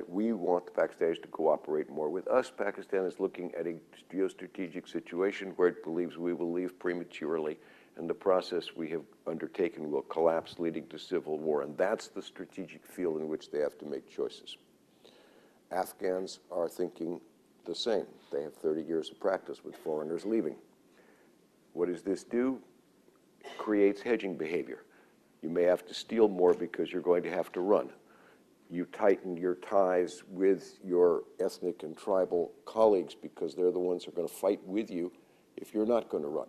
We want the Pakistanis to cooperate more with us. Pakistan is looking at a geostrategic situation where it believes we will leave prematurely, and the process we have undertaken will collapse, leading to civil war. And that's the strategic field in which they have to make choices. Afghans are thinking the same. They have 30 years of practice with foreigners leaving. What does this do? It creates hedging behavior. You may have to steal more because you're going to have to run. You tighten your ties with your ethnic and tribal colleagues because they're the ones who are going to fight with you if you're not going to run.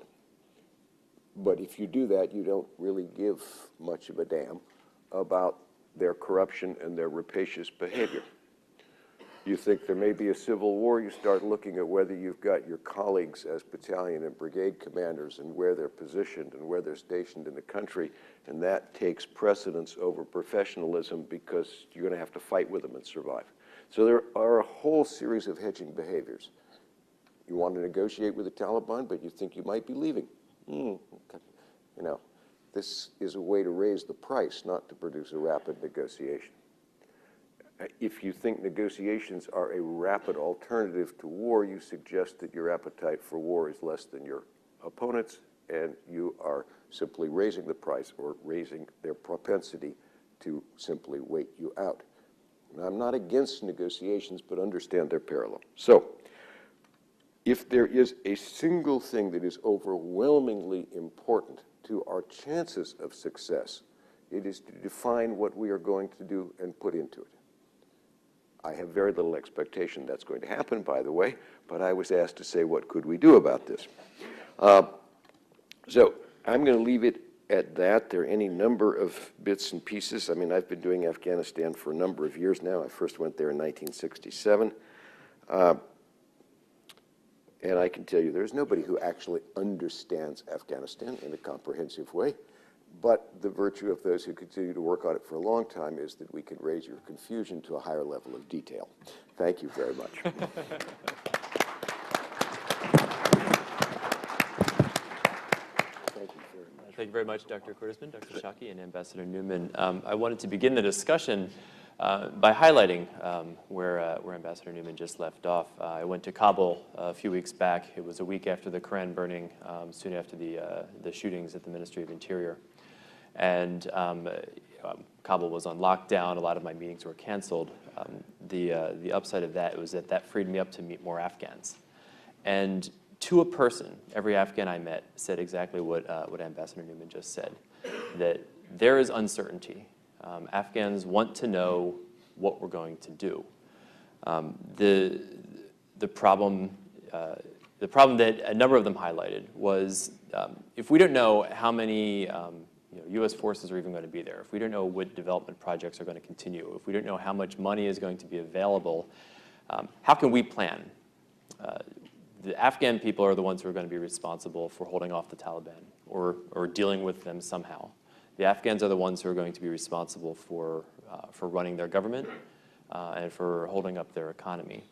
But if you do that, you don't really give much of a damn about their corruption and their rapacious behavior. You think there may be a civil war, you start looking at whether you've got your colleagues as battalion and brigade commanders and where they're positioned and where they're stationed in the country, and that takes precedence over professionalism because you're going to have to fight with them and survive. So there are a whole series of hedging behaviors. You want to negotiate with the Taliban, but you think you might be leaving. You know, this is a way to raise the price, not to produce a rapid negotiation. If you think negotiations are a rapid alternative to war, you suggest that your appetite for war is less than your opponent's, and you are simply raising the price or raising their propensity to simply wait you out. Now, I'm not against negotiations, but understand they're parallel. So, if there is a single thing that is overwhelmingly important to our chances of success, it is to define what we are going to do and put into it. I have very little expectation that's going to happen, by the way, but I was asked to say, what could we do about this? So I'm going to leave it at that. There are any number of bits and pieces. I mean, I've been doing Afghanistan for a number of years now. I first went there in 1967. And I can tell you there's nobody who actually understands Afghanistan in a comprehensive way. But the virtue of those who continue to work on it for a long time is that we can raise your confusion to a higher level of detail. Thank you very much. Thank you very much, Dr. Cordesman, Dr. Shaki, and Ambassador Newman. I wanted to begin the discussion by highlighting where Ambassador Newman just left off. I went to Kabul a few weeks back. It was a week after the Quran burning, soon after the shootings at the Ministry of Interior. And Kabul was on lockdown. A lot of my meetings were canceled. The upside of that was that freed me up to meet more Afghans. And to a person, every Afghan I met said exactly what Ambassador Newman just said, that there is uncertainty. Afghans want to know what we're going to do. The problem that a number of them highlighted was if we don't know how many U.S. forces are even going to be there, if we don't know what development projects are going to continue, if we don't know how much money is going to be available, how can we plan? The Afghan people are the ones who are going to be responsible for holding off the Taliban or dealing with them somehow. The Afghans are the ones who are going to be responsible for running their government and for holding up their economy.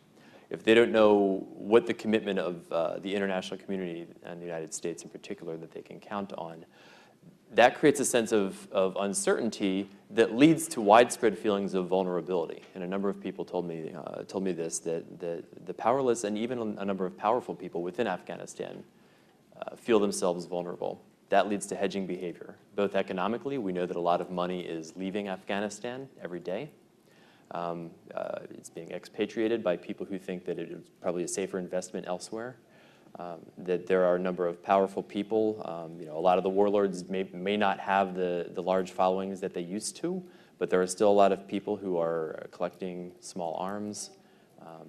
If they don't know what the commitment of the international community and the United States in particular that they can count on, that creates a sense of uncertainty that leads to widespread feelings of vulnerability. And a number of people told me this, that the powerless and even a number of powerful people within Afghanistan feel themselves vulnerable. That leads to hedging behavior. Both economically, we know that a lot of money is leaving Afghanistan every day. It's being expatriated by people who think that it is probably a safer investment elsewhere. That there are a number of powerful people. A lot of the warlords may not have the large followings that they used to, but there are still a lot of people who are collecting small arms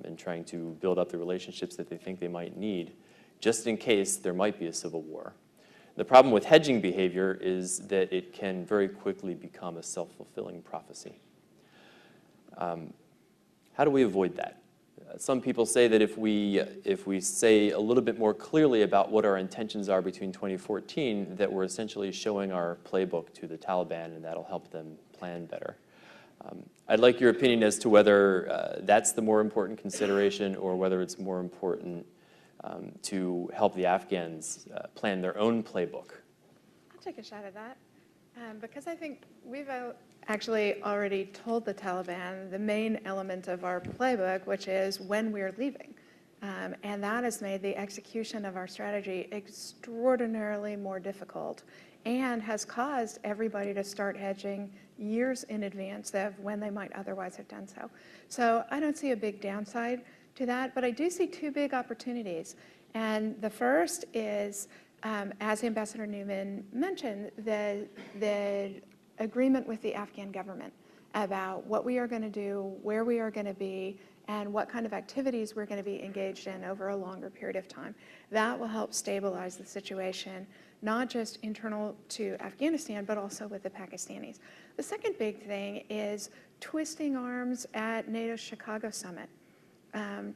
and trying to build up the relationships that they think they might need, just in case there might be a civil war. The problem with hedging behavior is that it can very quickly become a self-fulfilling prophecy. How do we avoid that? Some people say that if we say a little bit more clearly about what our intentions are between 2014, that we're essentially showing our playbook to the Taliban, and that'll help them plan better. I'd like your opinion as to whether that's the more important consideration or whether it's more important to help the Afghans plan their own playbook. I'll take a shot at that because I think we've actually already told the Taliban the main element of our playbook, which is when we're leaving. And that has made the execution of our strategy extraordinarily more difficult and has caused everybody to start hedging years in advance of when they might otherwise have done so. So I don't see a big downside to that, but I do see two big opportunities. And the first is, as Ambassador Newman mentioned, the agreement with the Afghan government about what we are going to do, where we are going to be, and what kind of activities we're going to be engaged in over a longer period of time. That will help stabilize the situation, not just internal to Afghanistan, but also with the Pakistanis. The second big thing is twisting arms at NATO's Chicago summit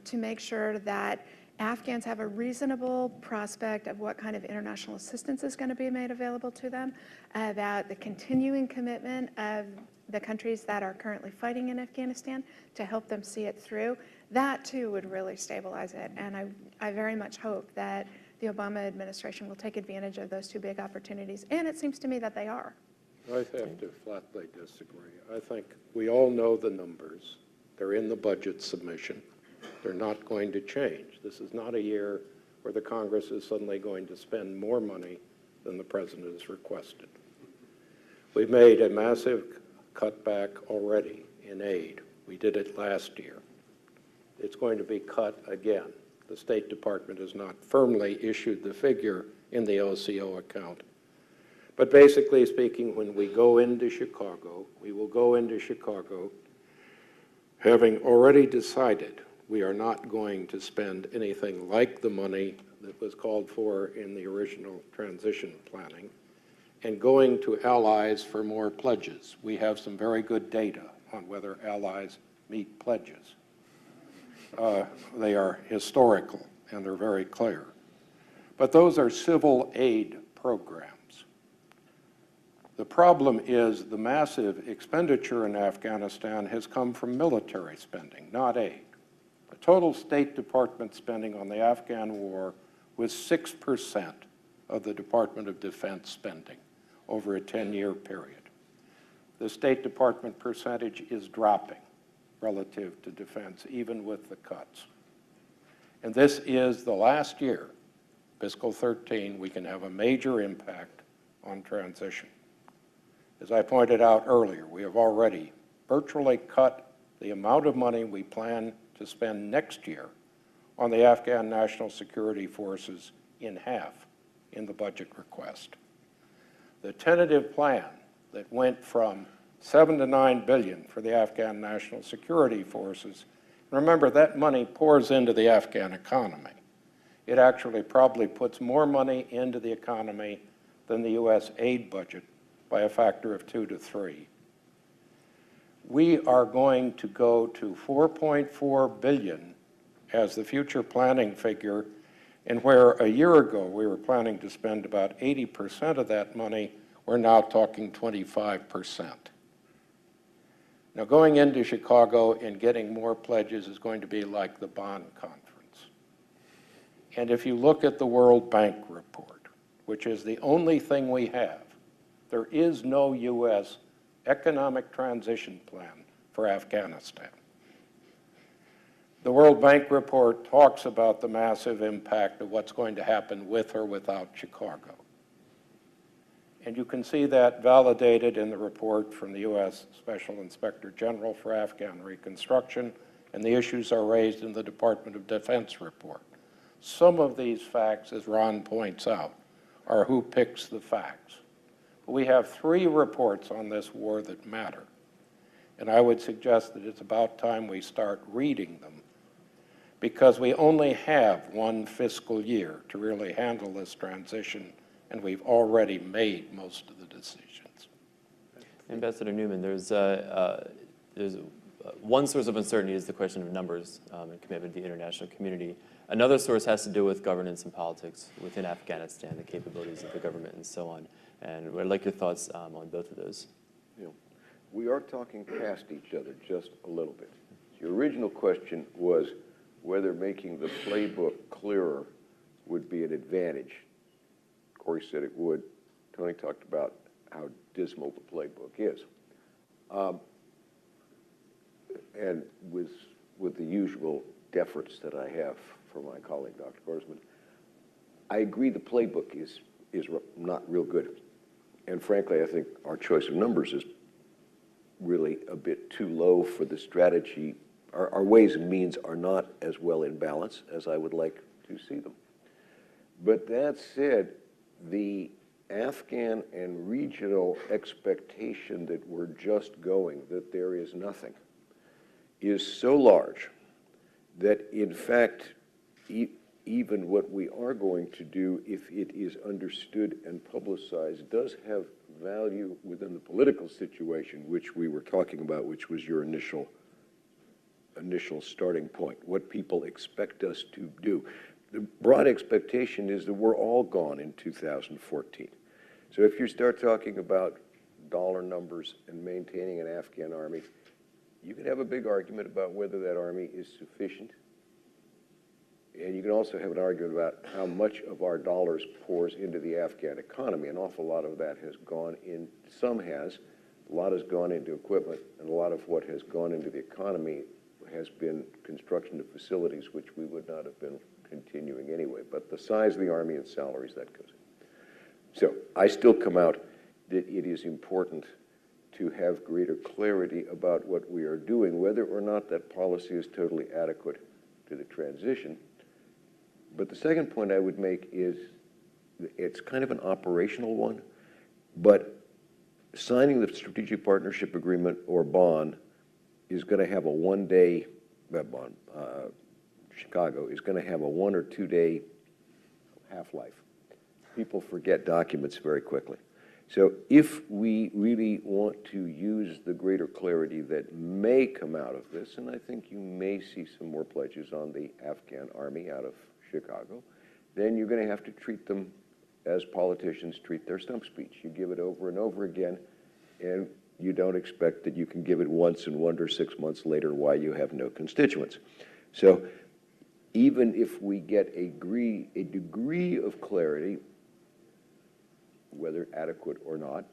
to make sure that Afghans have a reasonable prospect of what kind of international assistance is going to be made available to them, about the continuing commitment of the countries that are currently fighting in Afghanistan to help them see it through. That too would really stabilize it, and I very much hope that the Obama administration will take advantage of those two big opportunities, and it seems to me that they are. I have to flatly disagree. I think we all know the numbers. They're in the budget submission. They're not going to change. This is not a year where the Congress is suddenly going to spend more money than the President has requested. We've made a massive cutback already in aid. We did it last year. It's going to be cut again. The State Department has not firmly issued the figure in the OCO account. But basically speaking, when we go into Chicago, we will go into Chicago having already decided we are not going to spend anything like the money that was called for in the original transition planning, and going to allies for more pledges. We have some very good data on whether allies meet pledges. They are historical, and they're very clear. But those are civil aid programs. The problem is the massive expenditure in Afghanistan has come from military spending, not aid. The total State Department spending on the Afghan war was 6% of the Department of Defense spending over a 10-year period. The State Department percentage is dropping relative to defense, even with the cuts. And this is the last year, fiscal 13, we can have a major impact on transition. As I pointed out earlier, we have already virtually cut the amount of money we plan to spend next year on the Afghan National Security Forces in half in the budget request. The tentative plan that went from $7 to $9 billion for the Afghan National Security Forces, remember that money pours into the Afghan economy. It actually probably puts more money into the economy than the U.S. aid budget by a factor of 2 to 3. We are going to go to $4.4 billion as the future planning figure, and where a year ago we were planning to spend about 80% of that money, we're now talking 25%. Now, going into Chicago and getting more pledges is going to be like the Bonn Conference. And if you look at the World Bank report, which is the only thing we have, there is no U.S. economic transition plan for Afghanistan. The World Bank report talks about the massive impact of what's going to happen with or without Chicago. And you can see that validated in the report from the U.S. Special Inspector General for Afghan Reconstruction, and the issues are raised in the Department of Defense report. Some of these facts, as Ron points out, are who picks the facts. We have 3 reports on this war that matter, and I would suggest that it's about time we start reading them, because we only have 1 fiscal year to really handle this transition, and we've already made most of the decisions. Ambassador Newman, there's one source of uncertainty is the question of numbers and commitment to the international community. Another source has to do with governance and politics within Afghanistan, the capabilities of the government and so on. And I'd like your thoughts on both of those. Yeah. We are talking past each other just a little bit. Your original question was whether making the playbook clearer would be an advantage. Corey said it would. Tony talked about how dismal the playbook is. And with the usual deference that I have for my colleague, Dr. Korsman, I agree the playbook is not real good. And frankly, I think our choice of numbers is really a bit too low for the strategy. Our ways and means are not as well in balance as I would like to see them. But that said, the Afghan and regional expectation that we're just going, that there is nothing, is so large that, in fact, even what we are going to do, if it is understood and publicized, does have value within the political situation, which we were talking about, which was your initial starting point, what people expect us to do. The broad expectation is that we're all gone in 2014. So if you start talking about dollar numbers and maintaining an Afghan army, you can have a big argument about whether that army is sufficient. And you can also have an argument about how much of our dollars pours into the Afghan economy. An awful lot of that has gone in, some has, a lot has gone into equipment, and a lot of what has gone into the economy has been construction of facilities which we would not have been continuing anyway. But the size of the Army and salaries, that goes in. So I still come out that it is important to have greater clarity about what we are doing, whether or not that policy is totally adequate to the transition. But the second point I would make is it's kind of an operational one, but signing the Strategic Partnership Agreement or bond is going to have a one-day, bond, Chicago is going to have a 1 or 2 day half-life. People forget documents very quickly. So if we really want to use the greater clarity that may come out of this, and I think you may see some more pledges on the Afghan army out of Chicago, then you're going to have to treat them as politicians treat their stump speech. You give it over and over again, and you don't expect that you can give it once and wonder 6 months later why you have no constituents. So even if we get a degree of clarity, whether adequate or not,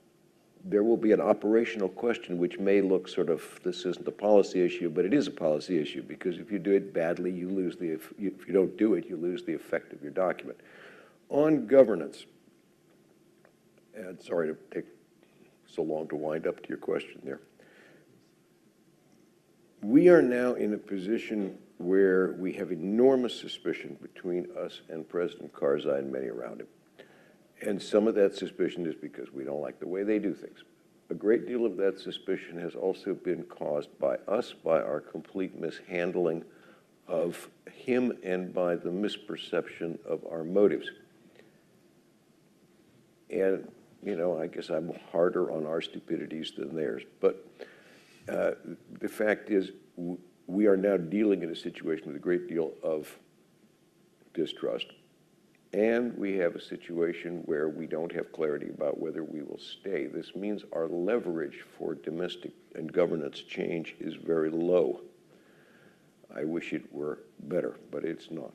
there will be an operational question which may look sort of, this isn't a policy issue, but it is a policy issue, because if you do it badly, you lose the, if you don't do it, you lose the effect of your document. On governance, and sorry to take so long to wind up to your question there, we are now in a position where we have enormous suspicion between us and President Karzai and many around him. And some of that suspicion is because we don't like the way they do things. A great deal of that suspicion has also been caused by us, by our complete mishandling of him, and by the misperception of our motives. And, you know, I guess I'm harder on our stupidities than theirs. But the fact is, we are now dealing in a situation with a great deal of distrust. And we have a situation where we don't have clarity about whether we will stay. This means our leverage for domestic and governance change is very low. I wish it were better, but it's not.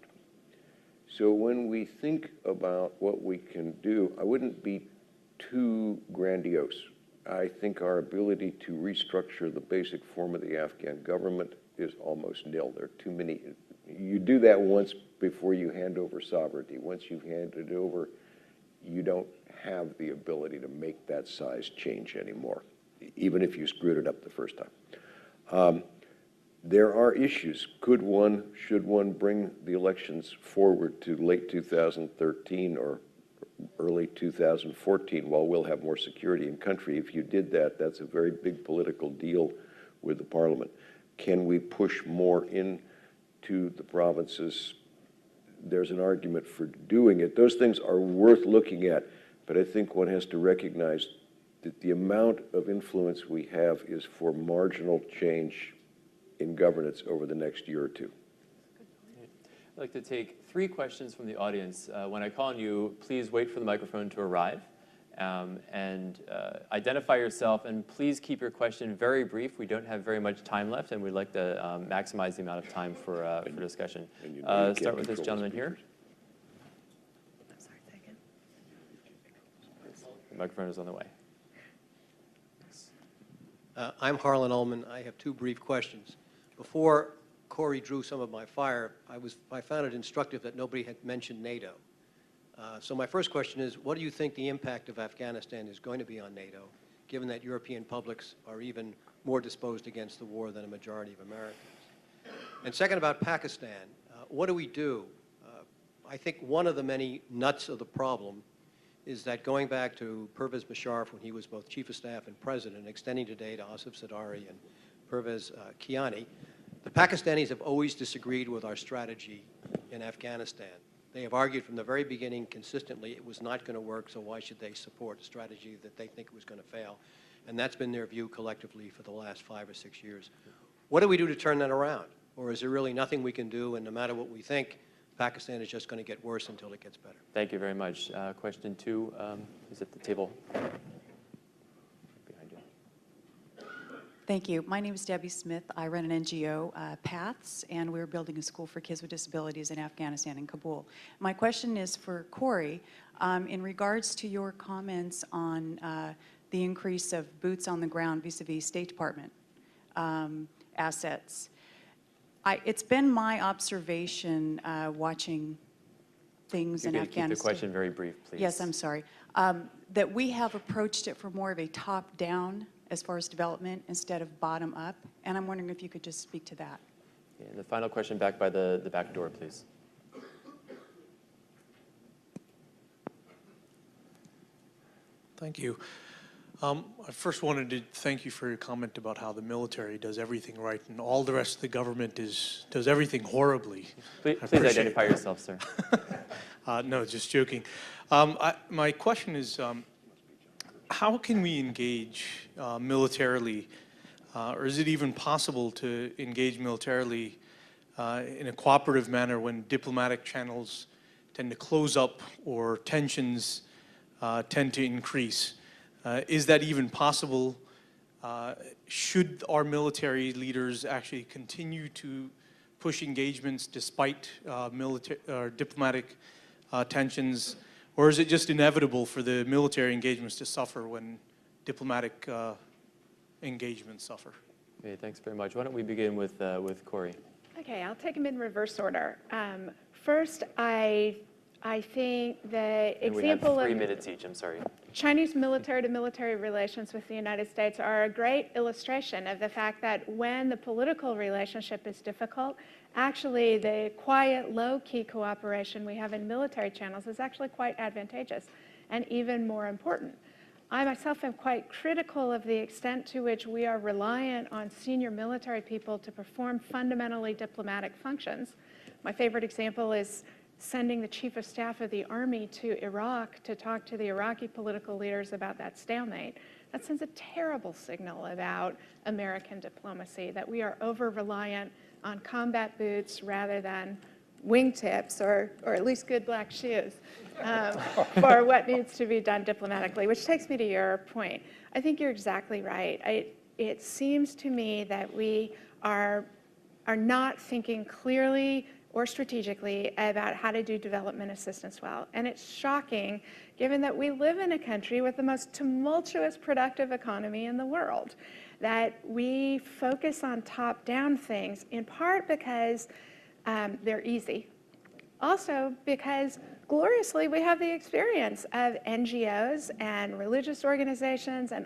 So when we think about what we can do, I wouldn't be too grandiose. I think our ability to restructure the basic form of the Afghan government is almost nil. There are too many. You do that once before you hand over sovereignty. Once you've handed it over, you don't have the ability to make that size change anymore, even if you screwed it up the first time. There are issues. Could one, should one bring the elections forward to late 2013 or early 2014 while we'll have more security in country? If you did that, that's a very big political deal with the parliament. Can we push more into the provinces? There's an argument for doing it. Those things are worth looking at, but I think one has to recognize that the amount of influence we have is for marginal change in governance over the next year or two. I'd like to take 3 questions from the audience. When I call on you, please wait for the microphone to arrive and identify yourself, and please keep your question very brief. We don't have very much time left, and we'd like to maximize the amount of time for discussion. Start with this gentleman here. I'm sorry, second. The microphone is on the way. I'm Harlan Ullman. I have 2 brief questions. Before Corey drew some of my fire, I found it instructive that nobody had mentioned NATO. So my first question is, what do you think the impact of Afghanistan is going to be on NATO, given that European publics are even more disposed against the war than a majority of Americans? And second, about Pakistan, what do we do? I think one of the many nuts of the problem is that going back to Pervez Musharraf when he was both Chief of Staff and President, extending today to Asif Zardari and Pervez Kiani, the Pakistanis have always disagreed with our strategy in Afghanistan. They have argued from the very beginning consistently it was not going to work, so why should they support a strategy that they think was going to fail? And that's been their view collectively for the last 5 or 6 years. What do we do to turn that around? Or is there really nothing we can do, and no matter what we think, Pakistan is just going to get worse until it gets better? Thank you very much. Question 2 is at the table behind you. Thank you. My name is Debbie Smith. I run an NGO, Paths, and we're building a school for kids with disabilities in Afghanistan and Kabul. My question is for Corey. In regards to your comments on the increase of boots on the ground vis-a-vis State Department assets, It's been my observation watching things in You're going to keep Afghanistan. the question very brief, please. Yes, I'm sorry. That we have approached it from more of a top-down as far as development instead of bottom-up, and I'm wondering if you could just speak to that. Okay, and the final question back by the back door, please. Thank you. I first wanted to thank you for your comment about how the military does everything right and all the rest of the government does everything horribly. Please identify yourself, sir. No, just joking. My question is, how can we engage militarily, or is it even possible to engage militarily in a cooperative manner when diplomatic channels tend to close up or tensions tend to increase? Is that even possible? Should our military leaders actually continue to push engagements despite diplomatic tensions, or is it just inevitable for the military engagements to suffer when diplomatic engagements suffer? Okay, thanks very much. Why don't we begin with Corey? Okay, I'll take them in reverse order. First, I think the And we have example 3 of minutes each, I'm sorry. Chinese military-to-military relations with the United States are a great illustration of the fact that when the political relationship is difficult, actually the quiet, low-key cooperation we have in military channels is actually quite advantageous and even more important. I myself am quite critical of the extent to which we are reliant on senior military people to perform fundamentally diplomatic functions. My favorite example is sending the chief of staff of the army to Iraq to talk to the Iraqi political leaders about that stalemate. That sends a terrible signal about American diplomacy, that we are over-reliant on combat boots rather than wingtips or at least good black shoes for what needs to be done diplomatically, which takes me to your point. I think you're exactly right. It seems to me that we are not thinking clearly or strategically about how to do development assistance well. And it's shocking, given that we live in a country with the most tumultuous, productive economy in the world, that we focus on top-down things, in part because they're easy. Also because, gloriously, we have the experience of NGOs and religious organizations and,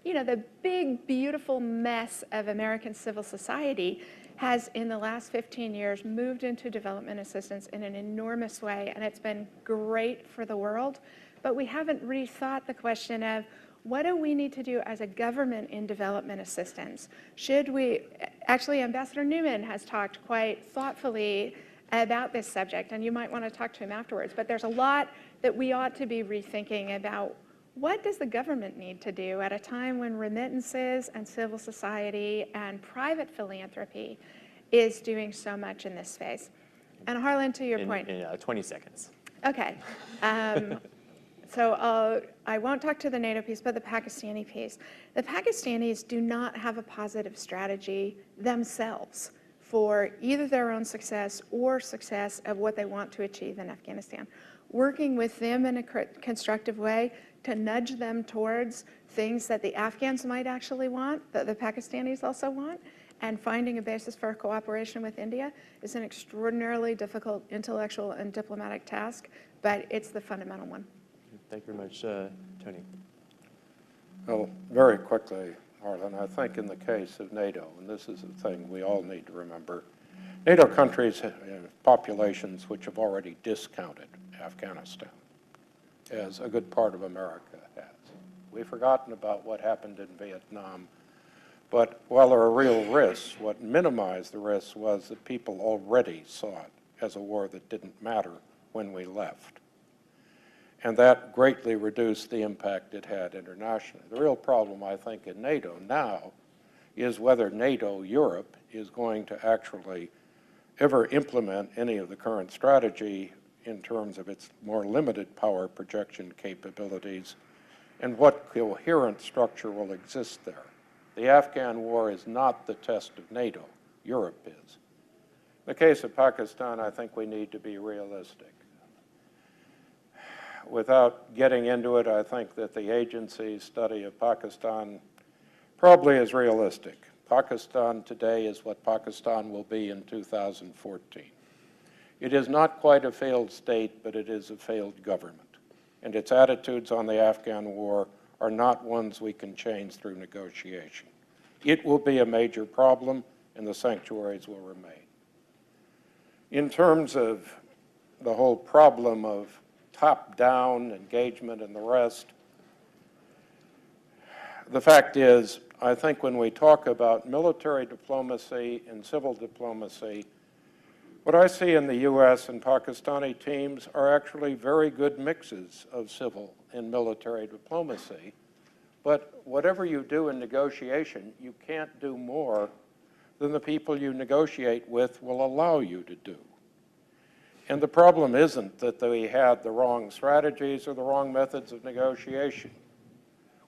you know, the big, beautiful mess of American civil society has, in the last 15 years, moved into development assistance in an enormous way, and it's been great for the world. But we haven't rethought the question of, what do we need to do as a government in development assistance? Should we, actually, Ambassador Newman has talked quite thoughtfully about this subject, and you might want to talk to him afterwards, but there's a lot that we ought to be rethinking about. What does the government need to do at a time when remittances and civil society and private philanthropy is doing so much in this space? And Harlan, to your point. In 20 seconds. Okay. So I won't talk to the NATO piece, but the Pakistani piece. The Pakistanis do not have a positive strategy themselves for either their own success or success of what they want to achieve in Afghanistan. Working with them in a constructive way to nudge them towards things that the Afghans might actually want, that the Pakistanis also want, and finding a basis for cooperation with India is an extraordinarily difficult intellectual and diplomatic task, but it's the fundamental one. Thank you very much. Tony. Well, very quickly, Harlan, I think in the case of NATO, and this is a thing we all need to remember, NATO countries have populations which have already discounted Afghanistan, as a good part of America has. We've forgotten about what happened in Vietnam, but while there are real risks, what minimized the risks was that people already saw it as a war that didn't matter when we left. And that greatly reduced the impact it had internationally. The real problem, I think, in NATO now is whether NATO Europe is going to actually ever implement any of the current strategy in terms of its more limited power projection capabilities, and what coherent structure will exist there. The Afghan war is not the test of NATO. Europe is. In the case of Pakistan, I think we need to be realistic. Without getting into it, I think that the agency's study of Pakistan probably is realistic. Pakistan today is what Pakistan will be in 2014. It is not quite a failed state, but it is a failed government. And its attitudes on the Afghan war are not ones we can change through negotiation. It will be a major problem, and the sanctuaries will remain. In terms of the whole problem of top-down engagement and the rest, the fact is, I think when we talk about military diplomacy and civil diplomacy, what I see in the U.S. and Pakistani teams are actually very good mixes of civil and military diplomacy. But whatever you do in negotiation, you can't do more than the people you negotiate with will allow you to do. And the problem isn't that we had the wrong strategies or the wrong methods of negotiation.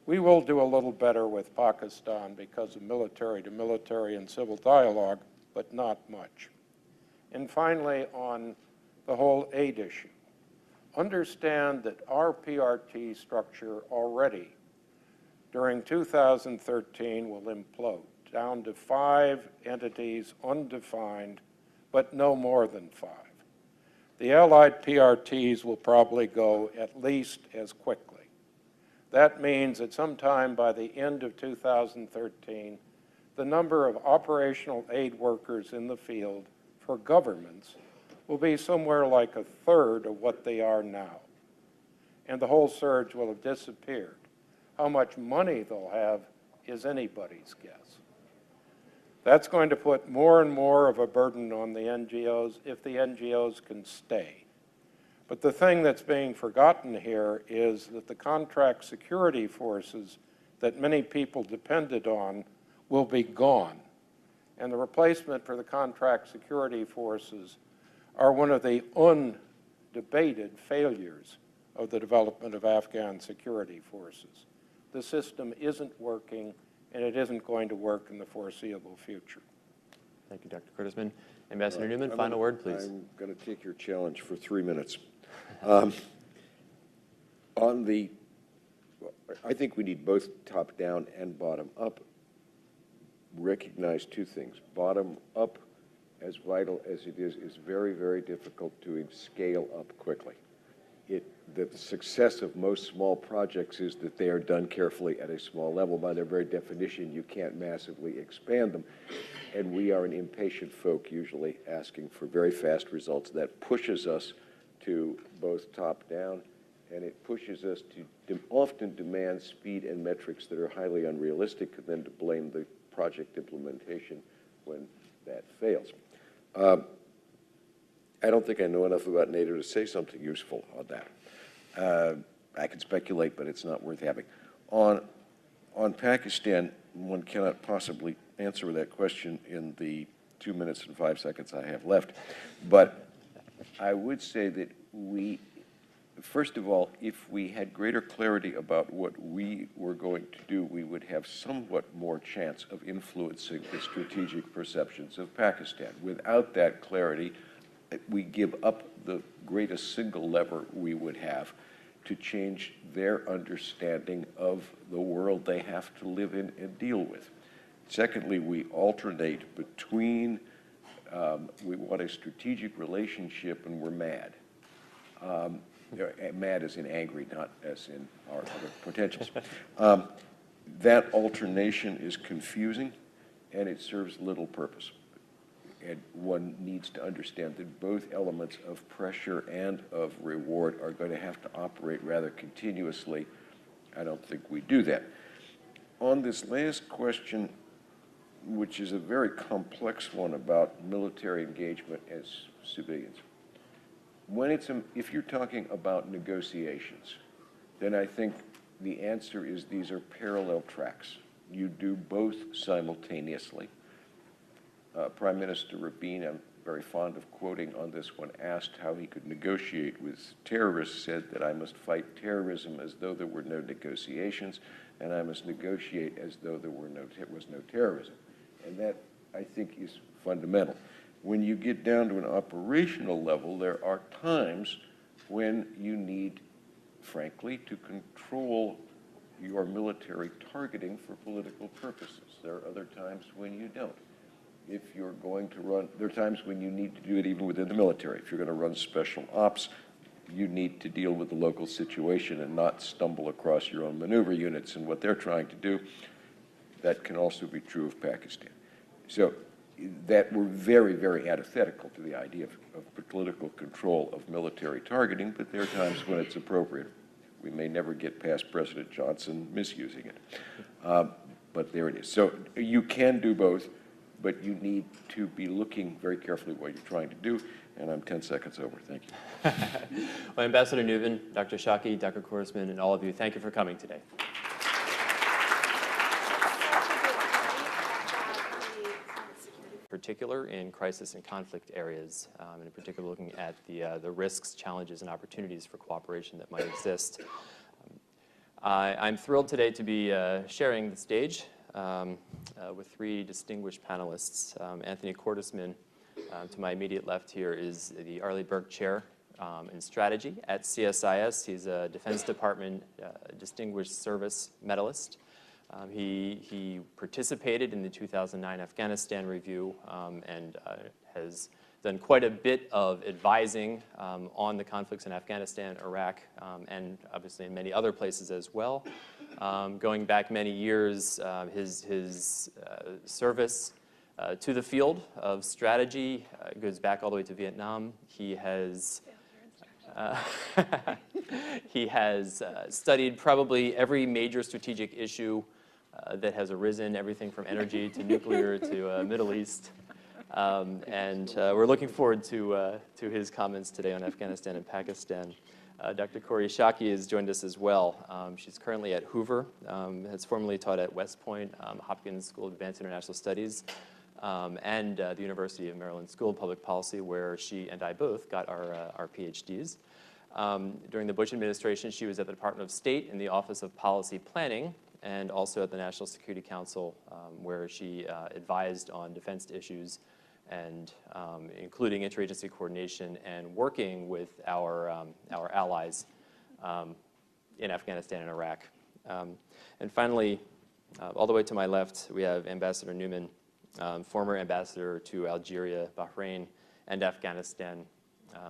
We will do a little better with Pakistan because of military to military and civil dialogue, but not much. And finally, on the whole aid issue, understand that our PRT structure already during 2013 will implode down to 5 entities, undefined, but no more than 5. The Allied PRTs will probably go at least as quickly. That means that sometime by the end of 2013, the number of operational aid workers in the field for governments will be somewhere like 1/3 of what they are now. And the whole surge will have disappeared. How much money they'll have is anybody's guess. That's going to put more and more of a burden on the NGOs if the NGOs can stay. But the thing that's being forgotten here is that the contract security forces that many people depended on will be gone. And the replacement for the contract security forces are one of the undebated failures of the development of Afghan security forces. The system isn't working, and it isn't going to work in the foreseeable future. Thank you, Dr. Curtisman. Ambassador Newman, final word, please. I'm going to take your challenge for 3 minutes. I think we need both top-down and bottom-up. Recognize 2 things. Bottom-up, as vital as it is very, very difficult to scale up quickly. The success of most small projects is that they are done carefully at a small level. By their very definition, you can't massively expand them. And we are an impatient folk, usually asking for very fast results. That pushes us to both top-down, and it pushes us to often demand speed and metrics that are highly unrealistic, and then to blame the project implementation when that fails. I don't think I know enough about NATO to say something useful on that. I can speculate, but it's not worth having. On Pakistan, one cannot possibly answer that question in the 2 minutes and 5 seconds I have left. But I would say that first of all, if we had greater clarity about what we were going to do, we would have somewhat more chance of influencing the strategic perceptions of Pakistan. Without that clarity, we give up the greatest single lever we would have to change their understanding of the world they have to live in and deal with. Secondly, we alternate between, we want a strategic relationship and we're mad. Mad as in angry, not as in our other potentials. That alternation is confusing and it serves little purpose. And one needs to understand that both elements of pressure and of reward are going to have to operate rather continuously. I don't think we do that. On this last question, which is a very complex one about military engagement as civilians, if you're talking about negotiations, then I think the answer is these are parallel tracks. You do both simultaneously. Prime Minister Rabin, I'm very fond of quoting on this one, asked how he could negotiate with terrorists, said that I must fight terrorism as though there were no negotiations, and I must negotiate as though there was no terrorism. And that, I think, is fundamental. When you get down to an operational level, there are times when you need, frankly, to control your military targeting for political purposes. There are other times when you don't. If you're going to run, there are times when you need to do it even within the military. If you're going to run special ops, you need to deal with the local situation and not stumble across your own maneuver units and what they're trying to do. That can also be true of Pakistan. So that we're very, very antithetical to the idea of political control of military targeting, but there are times when it's appropriate. We may never get past President Johnson misusing it. But there it is. So you can do both, but you need to be looking very carefully what you're trying to do. And I'm 10 seconds over. Thank you. Well, Ambassador Newman, Dr. Shaki, Dr. Korsman, and all of you, thank you for coming today. Particular in crisis and conflict areas, and in particular looking at the risks, challenges, and opportunities for cooperation that might exist. I'm thrilled today to be sharing the stage with three distinguished panelists. Anthony Korsman, to my immediate left here, is the Arleigh Burke Chair in Strategy at CSIS. He's a Defense Department Distinguished Service Medalist. He participated in the 2009 Afghanistan review and has done quite a bit of advising on the conflicts in Afghanistan, Iraq, and obviously in many other places as well. Going back many years, his service to the field of strategy goes back all the way to Vietnam. He has studied probably every major strategic issue that has arisen, everything from energy to nuclear to Middle East. And we're looking forward to his comments today on Afghanistan and Pakistan. Dr. Kori Shaki has joined us as well. She's currently at Hoover, has formerly taught at West Point, Hopkins School of Advanced International Studies, and the University of Maryland School of Public Policy, where she and I both got our PhDs. During the Bush administration, she was at the Department of State in the Office of Policy Planning, and also at the National Security Council, where she advised on defense issues, and including interagency coordination and working with our allies in Afghanistan and Iraq. And finally, all the way to my left, we have Ambassador Newman, former ambassador to Algeria, Bahrain, and Afghanistan.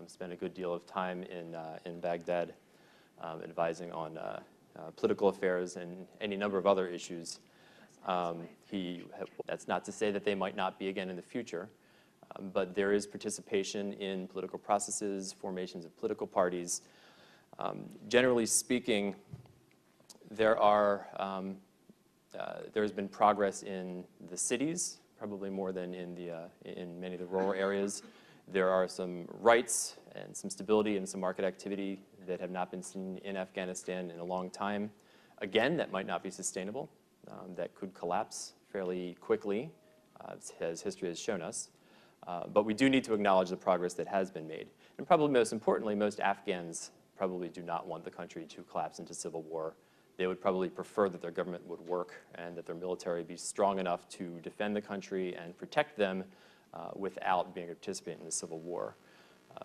Spent a good deal of time in Baghdad advising on political affairs and any number of other issues. That's not to say that they might not be again in the future, but there is participation in political processes, formations of political parties. Generally speaking, there has been progress in the cities, probably more than in many of the rural areas. There are some rights and some stability and some market activity that have not been seen in Afghanistan in a long time. Again, that might not be sustainable. That could collapse fairly quickly, as history has shown us. But we do need to acknowledge the progress that has been made. And probably most importantly, most Afghans probably do not want the country to collapse into civil war. They would probably prefer that their government would work and that their military be strong enough to defend the country and protect them without being a participant in the civil war.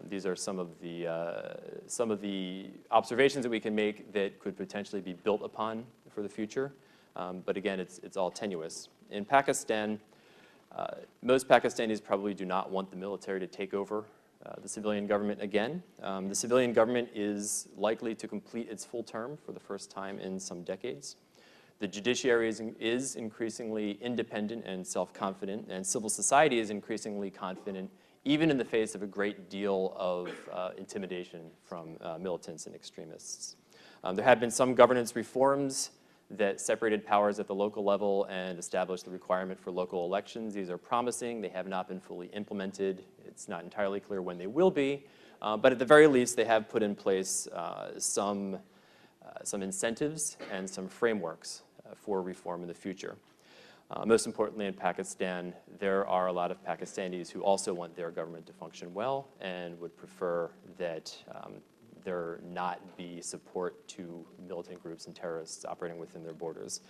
These are some of the observations that we can make that could potentially be built upon for the future. But again, it's all tenuous. In Pakistan, most Pakistanis probably do not want the military to take over the civilian government again. The civilian government is likely to complete its full term for the first time in some decades. The judiciary is increasingly independent and self-confident, and civil society is increasingly confident, even in the face of a great deal of intimidation from militants and extremists. There have been some governance reforms that separated powers at the local level and established the requirement for local elections. These are promising. They have not been fully implemented. It's not entirely clear when they will be. But at the very least, they have put in place some incentives and some frameworks for reform in the future. Most importantly, in Pakistan, there are a lot of Pakistanis who also want their government to function well and would prefer that there not be support to militant groups and terrorists operating within their borders.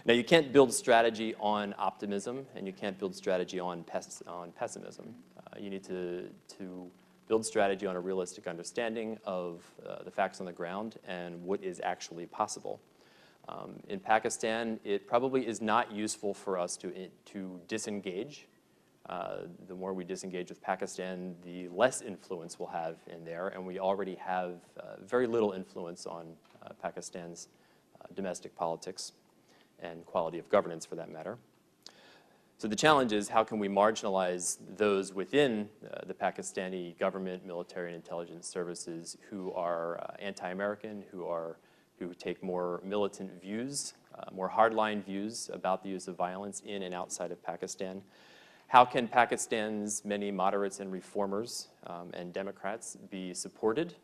Now, you can't build strategy on optimism, and you can't build strategy on pessimism. You need to build strategy on a realistic understanding of the facts on the ground and what is actually possible. In Pakistan, it probably is not useful for us to disengage. The more we disengage with Pakistan, the less influence we'll have in there, and we already have very little influence on Pakistan's domestic politics and quality of governance, for that matter. So the challenge is, how can we marginalize those within the Pakistani government, military, and intelligence services who are anti-American, who take more militant views, more hardline views about the use of violence in and outside of Pakistan? How can Pakistan's many moderates and reformers and Democrats be supported?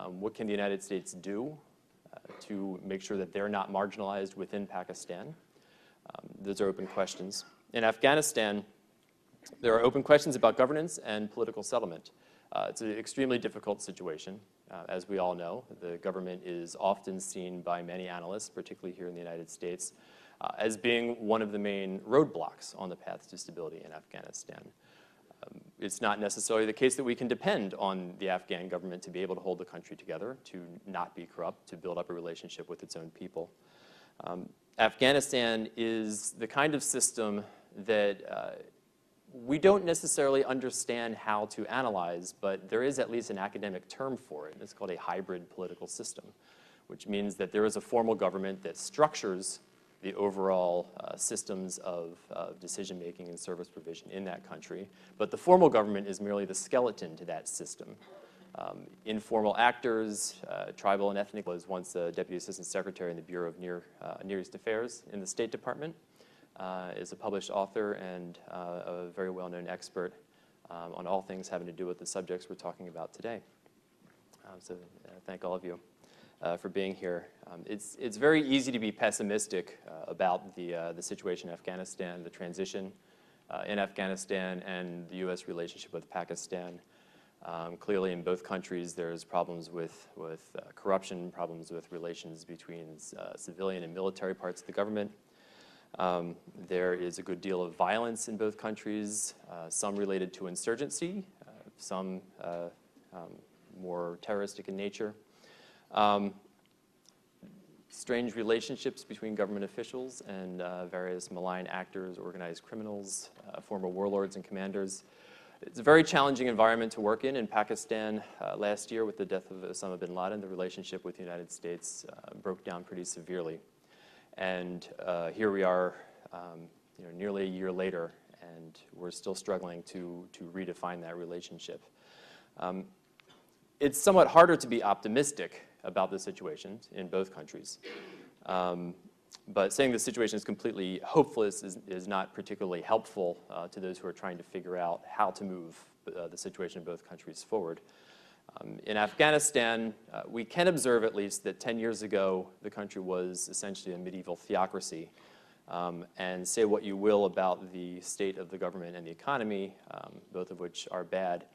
What can the United States do to make sure that they're not marginalized within Pakistan? Those are open questions. In Afghanistan, there are open questions about governance and political settlement. It's an extremely difficult situation. As we all know, the government is often seen by many analysts, particularly here in the United States, as being one of the main roadblocks on the path to stability in Afghanistan. It's not necessarily the case that we can depend on the Afghan government to be able to hold the country together, to not be corrupt, to build up a relationship with its own people. Afghanistan is the kind of system that we don't necessarily understand how to analyze, but there is at least an academic term for it. It's called a hybrid political system, which means that there is a formal government that structures the overall systems of decision-making and service provision in that country, but the formal government is merely the skeleton to that system. Informal actors, tribal and ethnic, was once a Deputy Assistant Secretary in the Bureau of Near East Affairs in the State Department, is a published author and a very well-known expert on all things having to do with the subjects we're talking about today. So thank all of you for being here. It's very easy to be pessimistic about the situation in Afghanistan, the transition in Afghanistan, and the U.S. relationship with Pakistan. Clearly, in both countries, there's problems with corruption, problems with relations between civilian and military parts of the government. There is a good deal of violence in both countries, some related to insurgency, some more terroristic in nature. Strange relationships between government officials and various malign actors, organized criminals, former warlords and commanders. It's a very challenging environment to work in Pakistan. Last year, with the death of Osama bin Laden, the relationship with the United States broke down pretty severely. And here we are, nearly a year later, and we're still struggling to redefine that relationship. It's somewhat harder to be optimistic about the situation in both countries. But saying the situation is completely hopeless is not particularly helpful to those who are trying to figure out how to move the situation in both countries forward. In Afghanistan, we can observe at least that 10 years ago, the country was essentially a medieval theocracy. And say what you will about the state of the government and the economy, both of which are bad,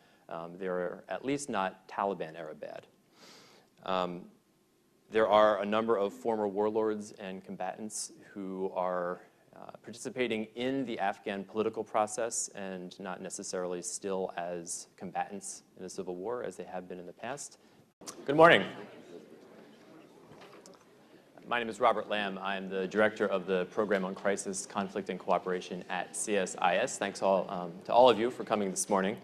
they are at least not Taliban-era bad. There are a number of former warlords and combatants who are participating in the Afghan political process and not necessarily still as combatants in the civil war as they have been in the past. Good morning. My name is Robert Lamb. I'm the director of the Program on Crisis, Conflict, and Cooperation at CSIS. Thanks to all of you for coming this morning.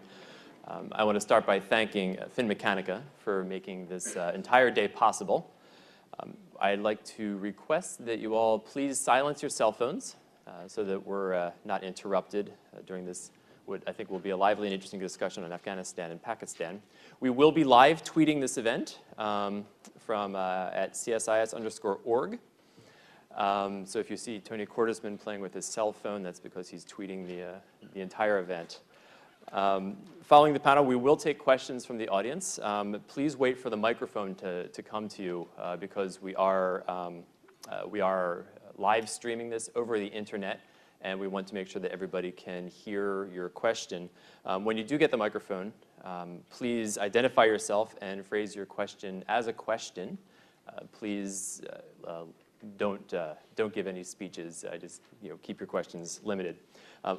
I want to start by thanking FinMechanica for making this entire day possible. I'd like to request that you all please silence your cell phones so that we're not interrupted during this, what I think will be a lively and interesting discussion on Afghanistan and Pakistan. We will be live tweeting this event from at CSIS_org. So if you see Tony Cordesman playing with his cell phone, that's because he's tweeting the entire event. Following the panel, we will take questions from the audience. Please wait for the microphone to come to you because we are live streaming this over the internet, and we want to make sure that everybody can hear your question. When you do get the microphone, please identify yourself and phrase your question as a question. Please don't give any speeches. Just keep your questions limited.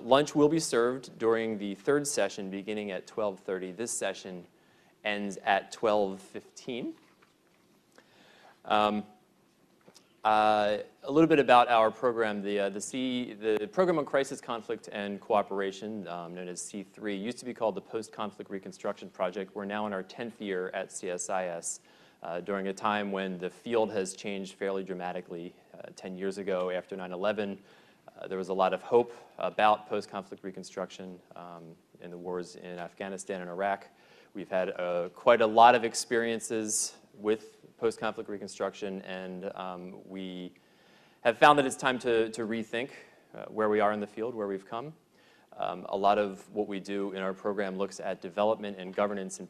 Lunch will be served during the third session beginning at 12:30. This session ends at 12:15. A little bit about our program. The Program on Crisis, Conflict, and Cooperation, known as C3, used to be called the Post-Conflict Reconstruction Project. We're now in our 10th year at CSIS, during a time when the field has changed fairly dramatically. 10 years ago, after 9/11, there was a lot of hope about post-conflict reconstruction in the wars in Afghanistan and Iraq. We've had quite a lot of experiences with post-conflict reconstruction, and we have found that it's time to rethink where we are in the field, where we've come. A lot of what we do in our program looks at development and governance in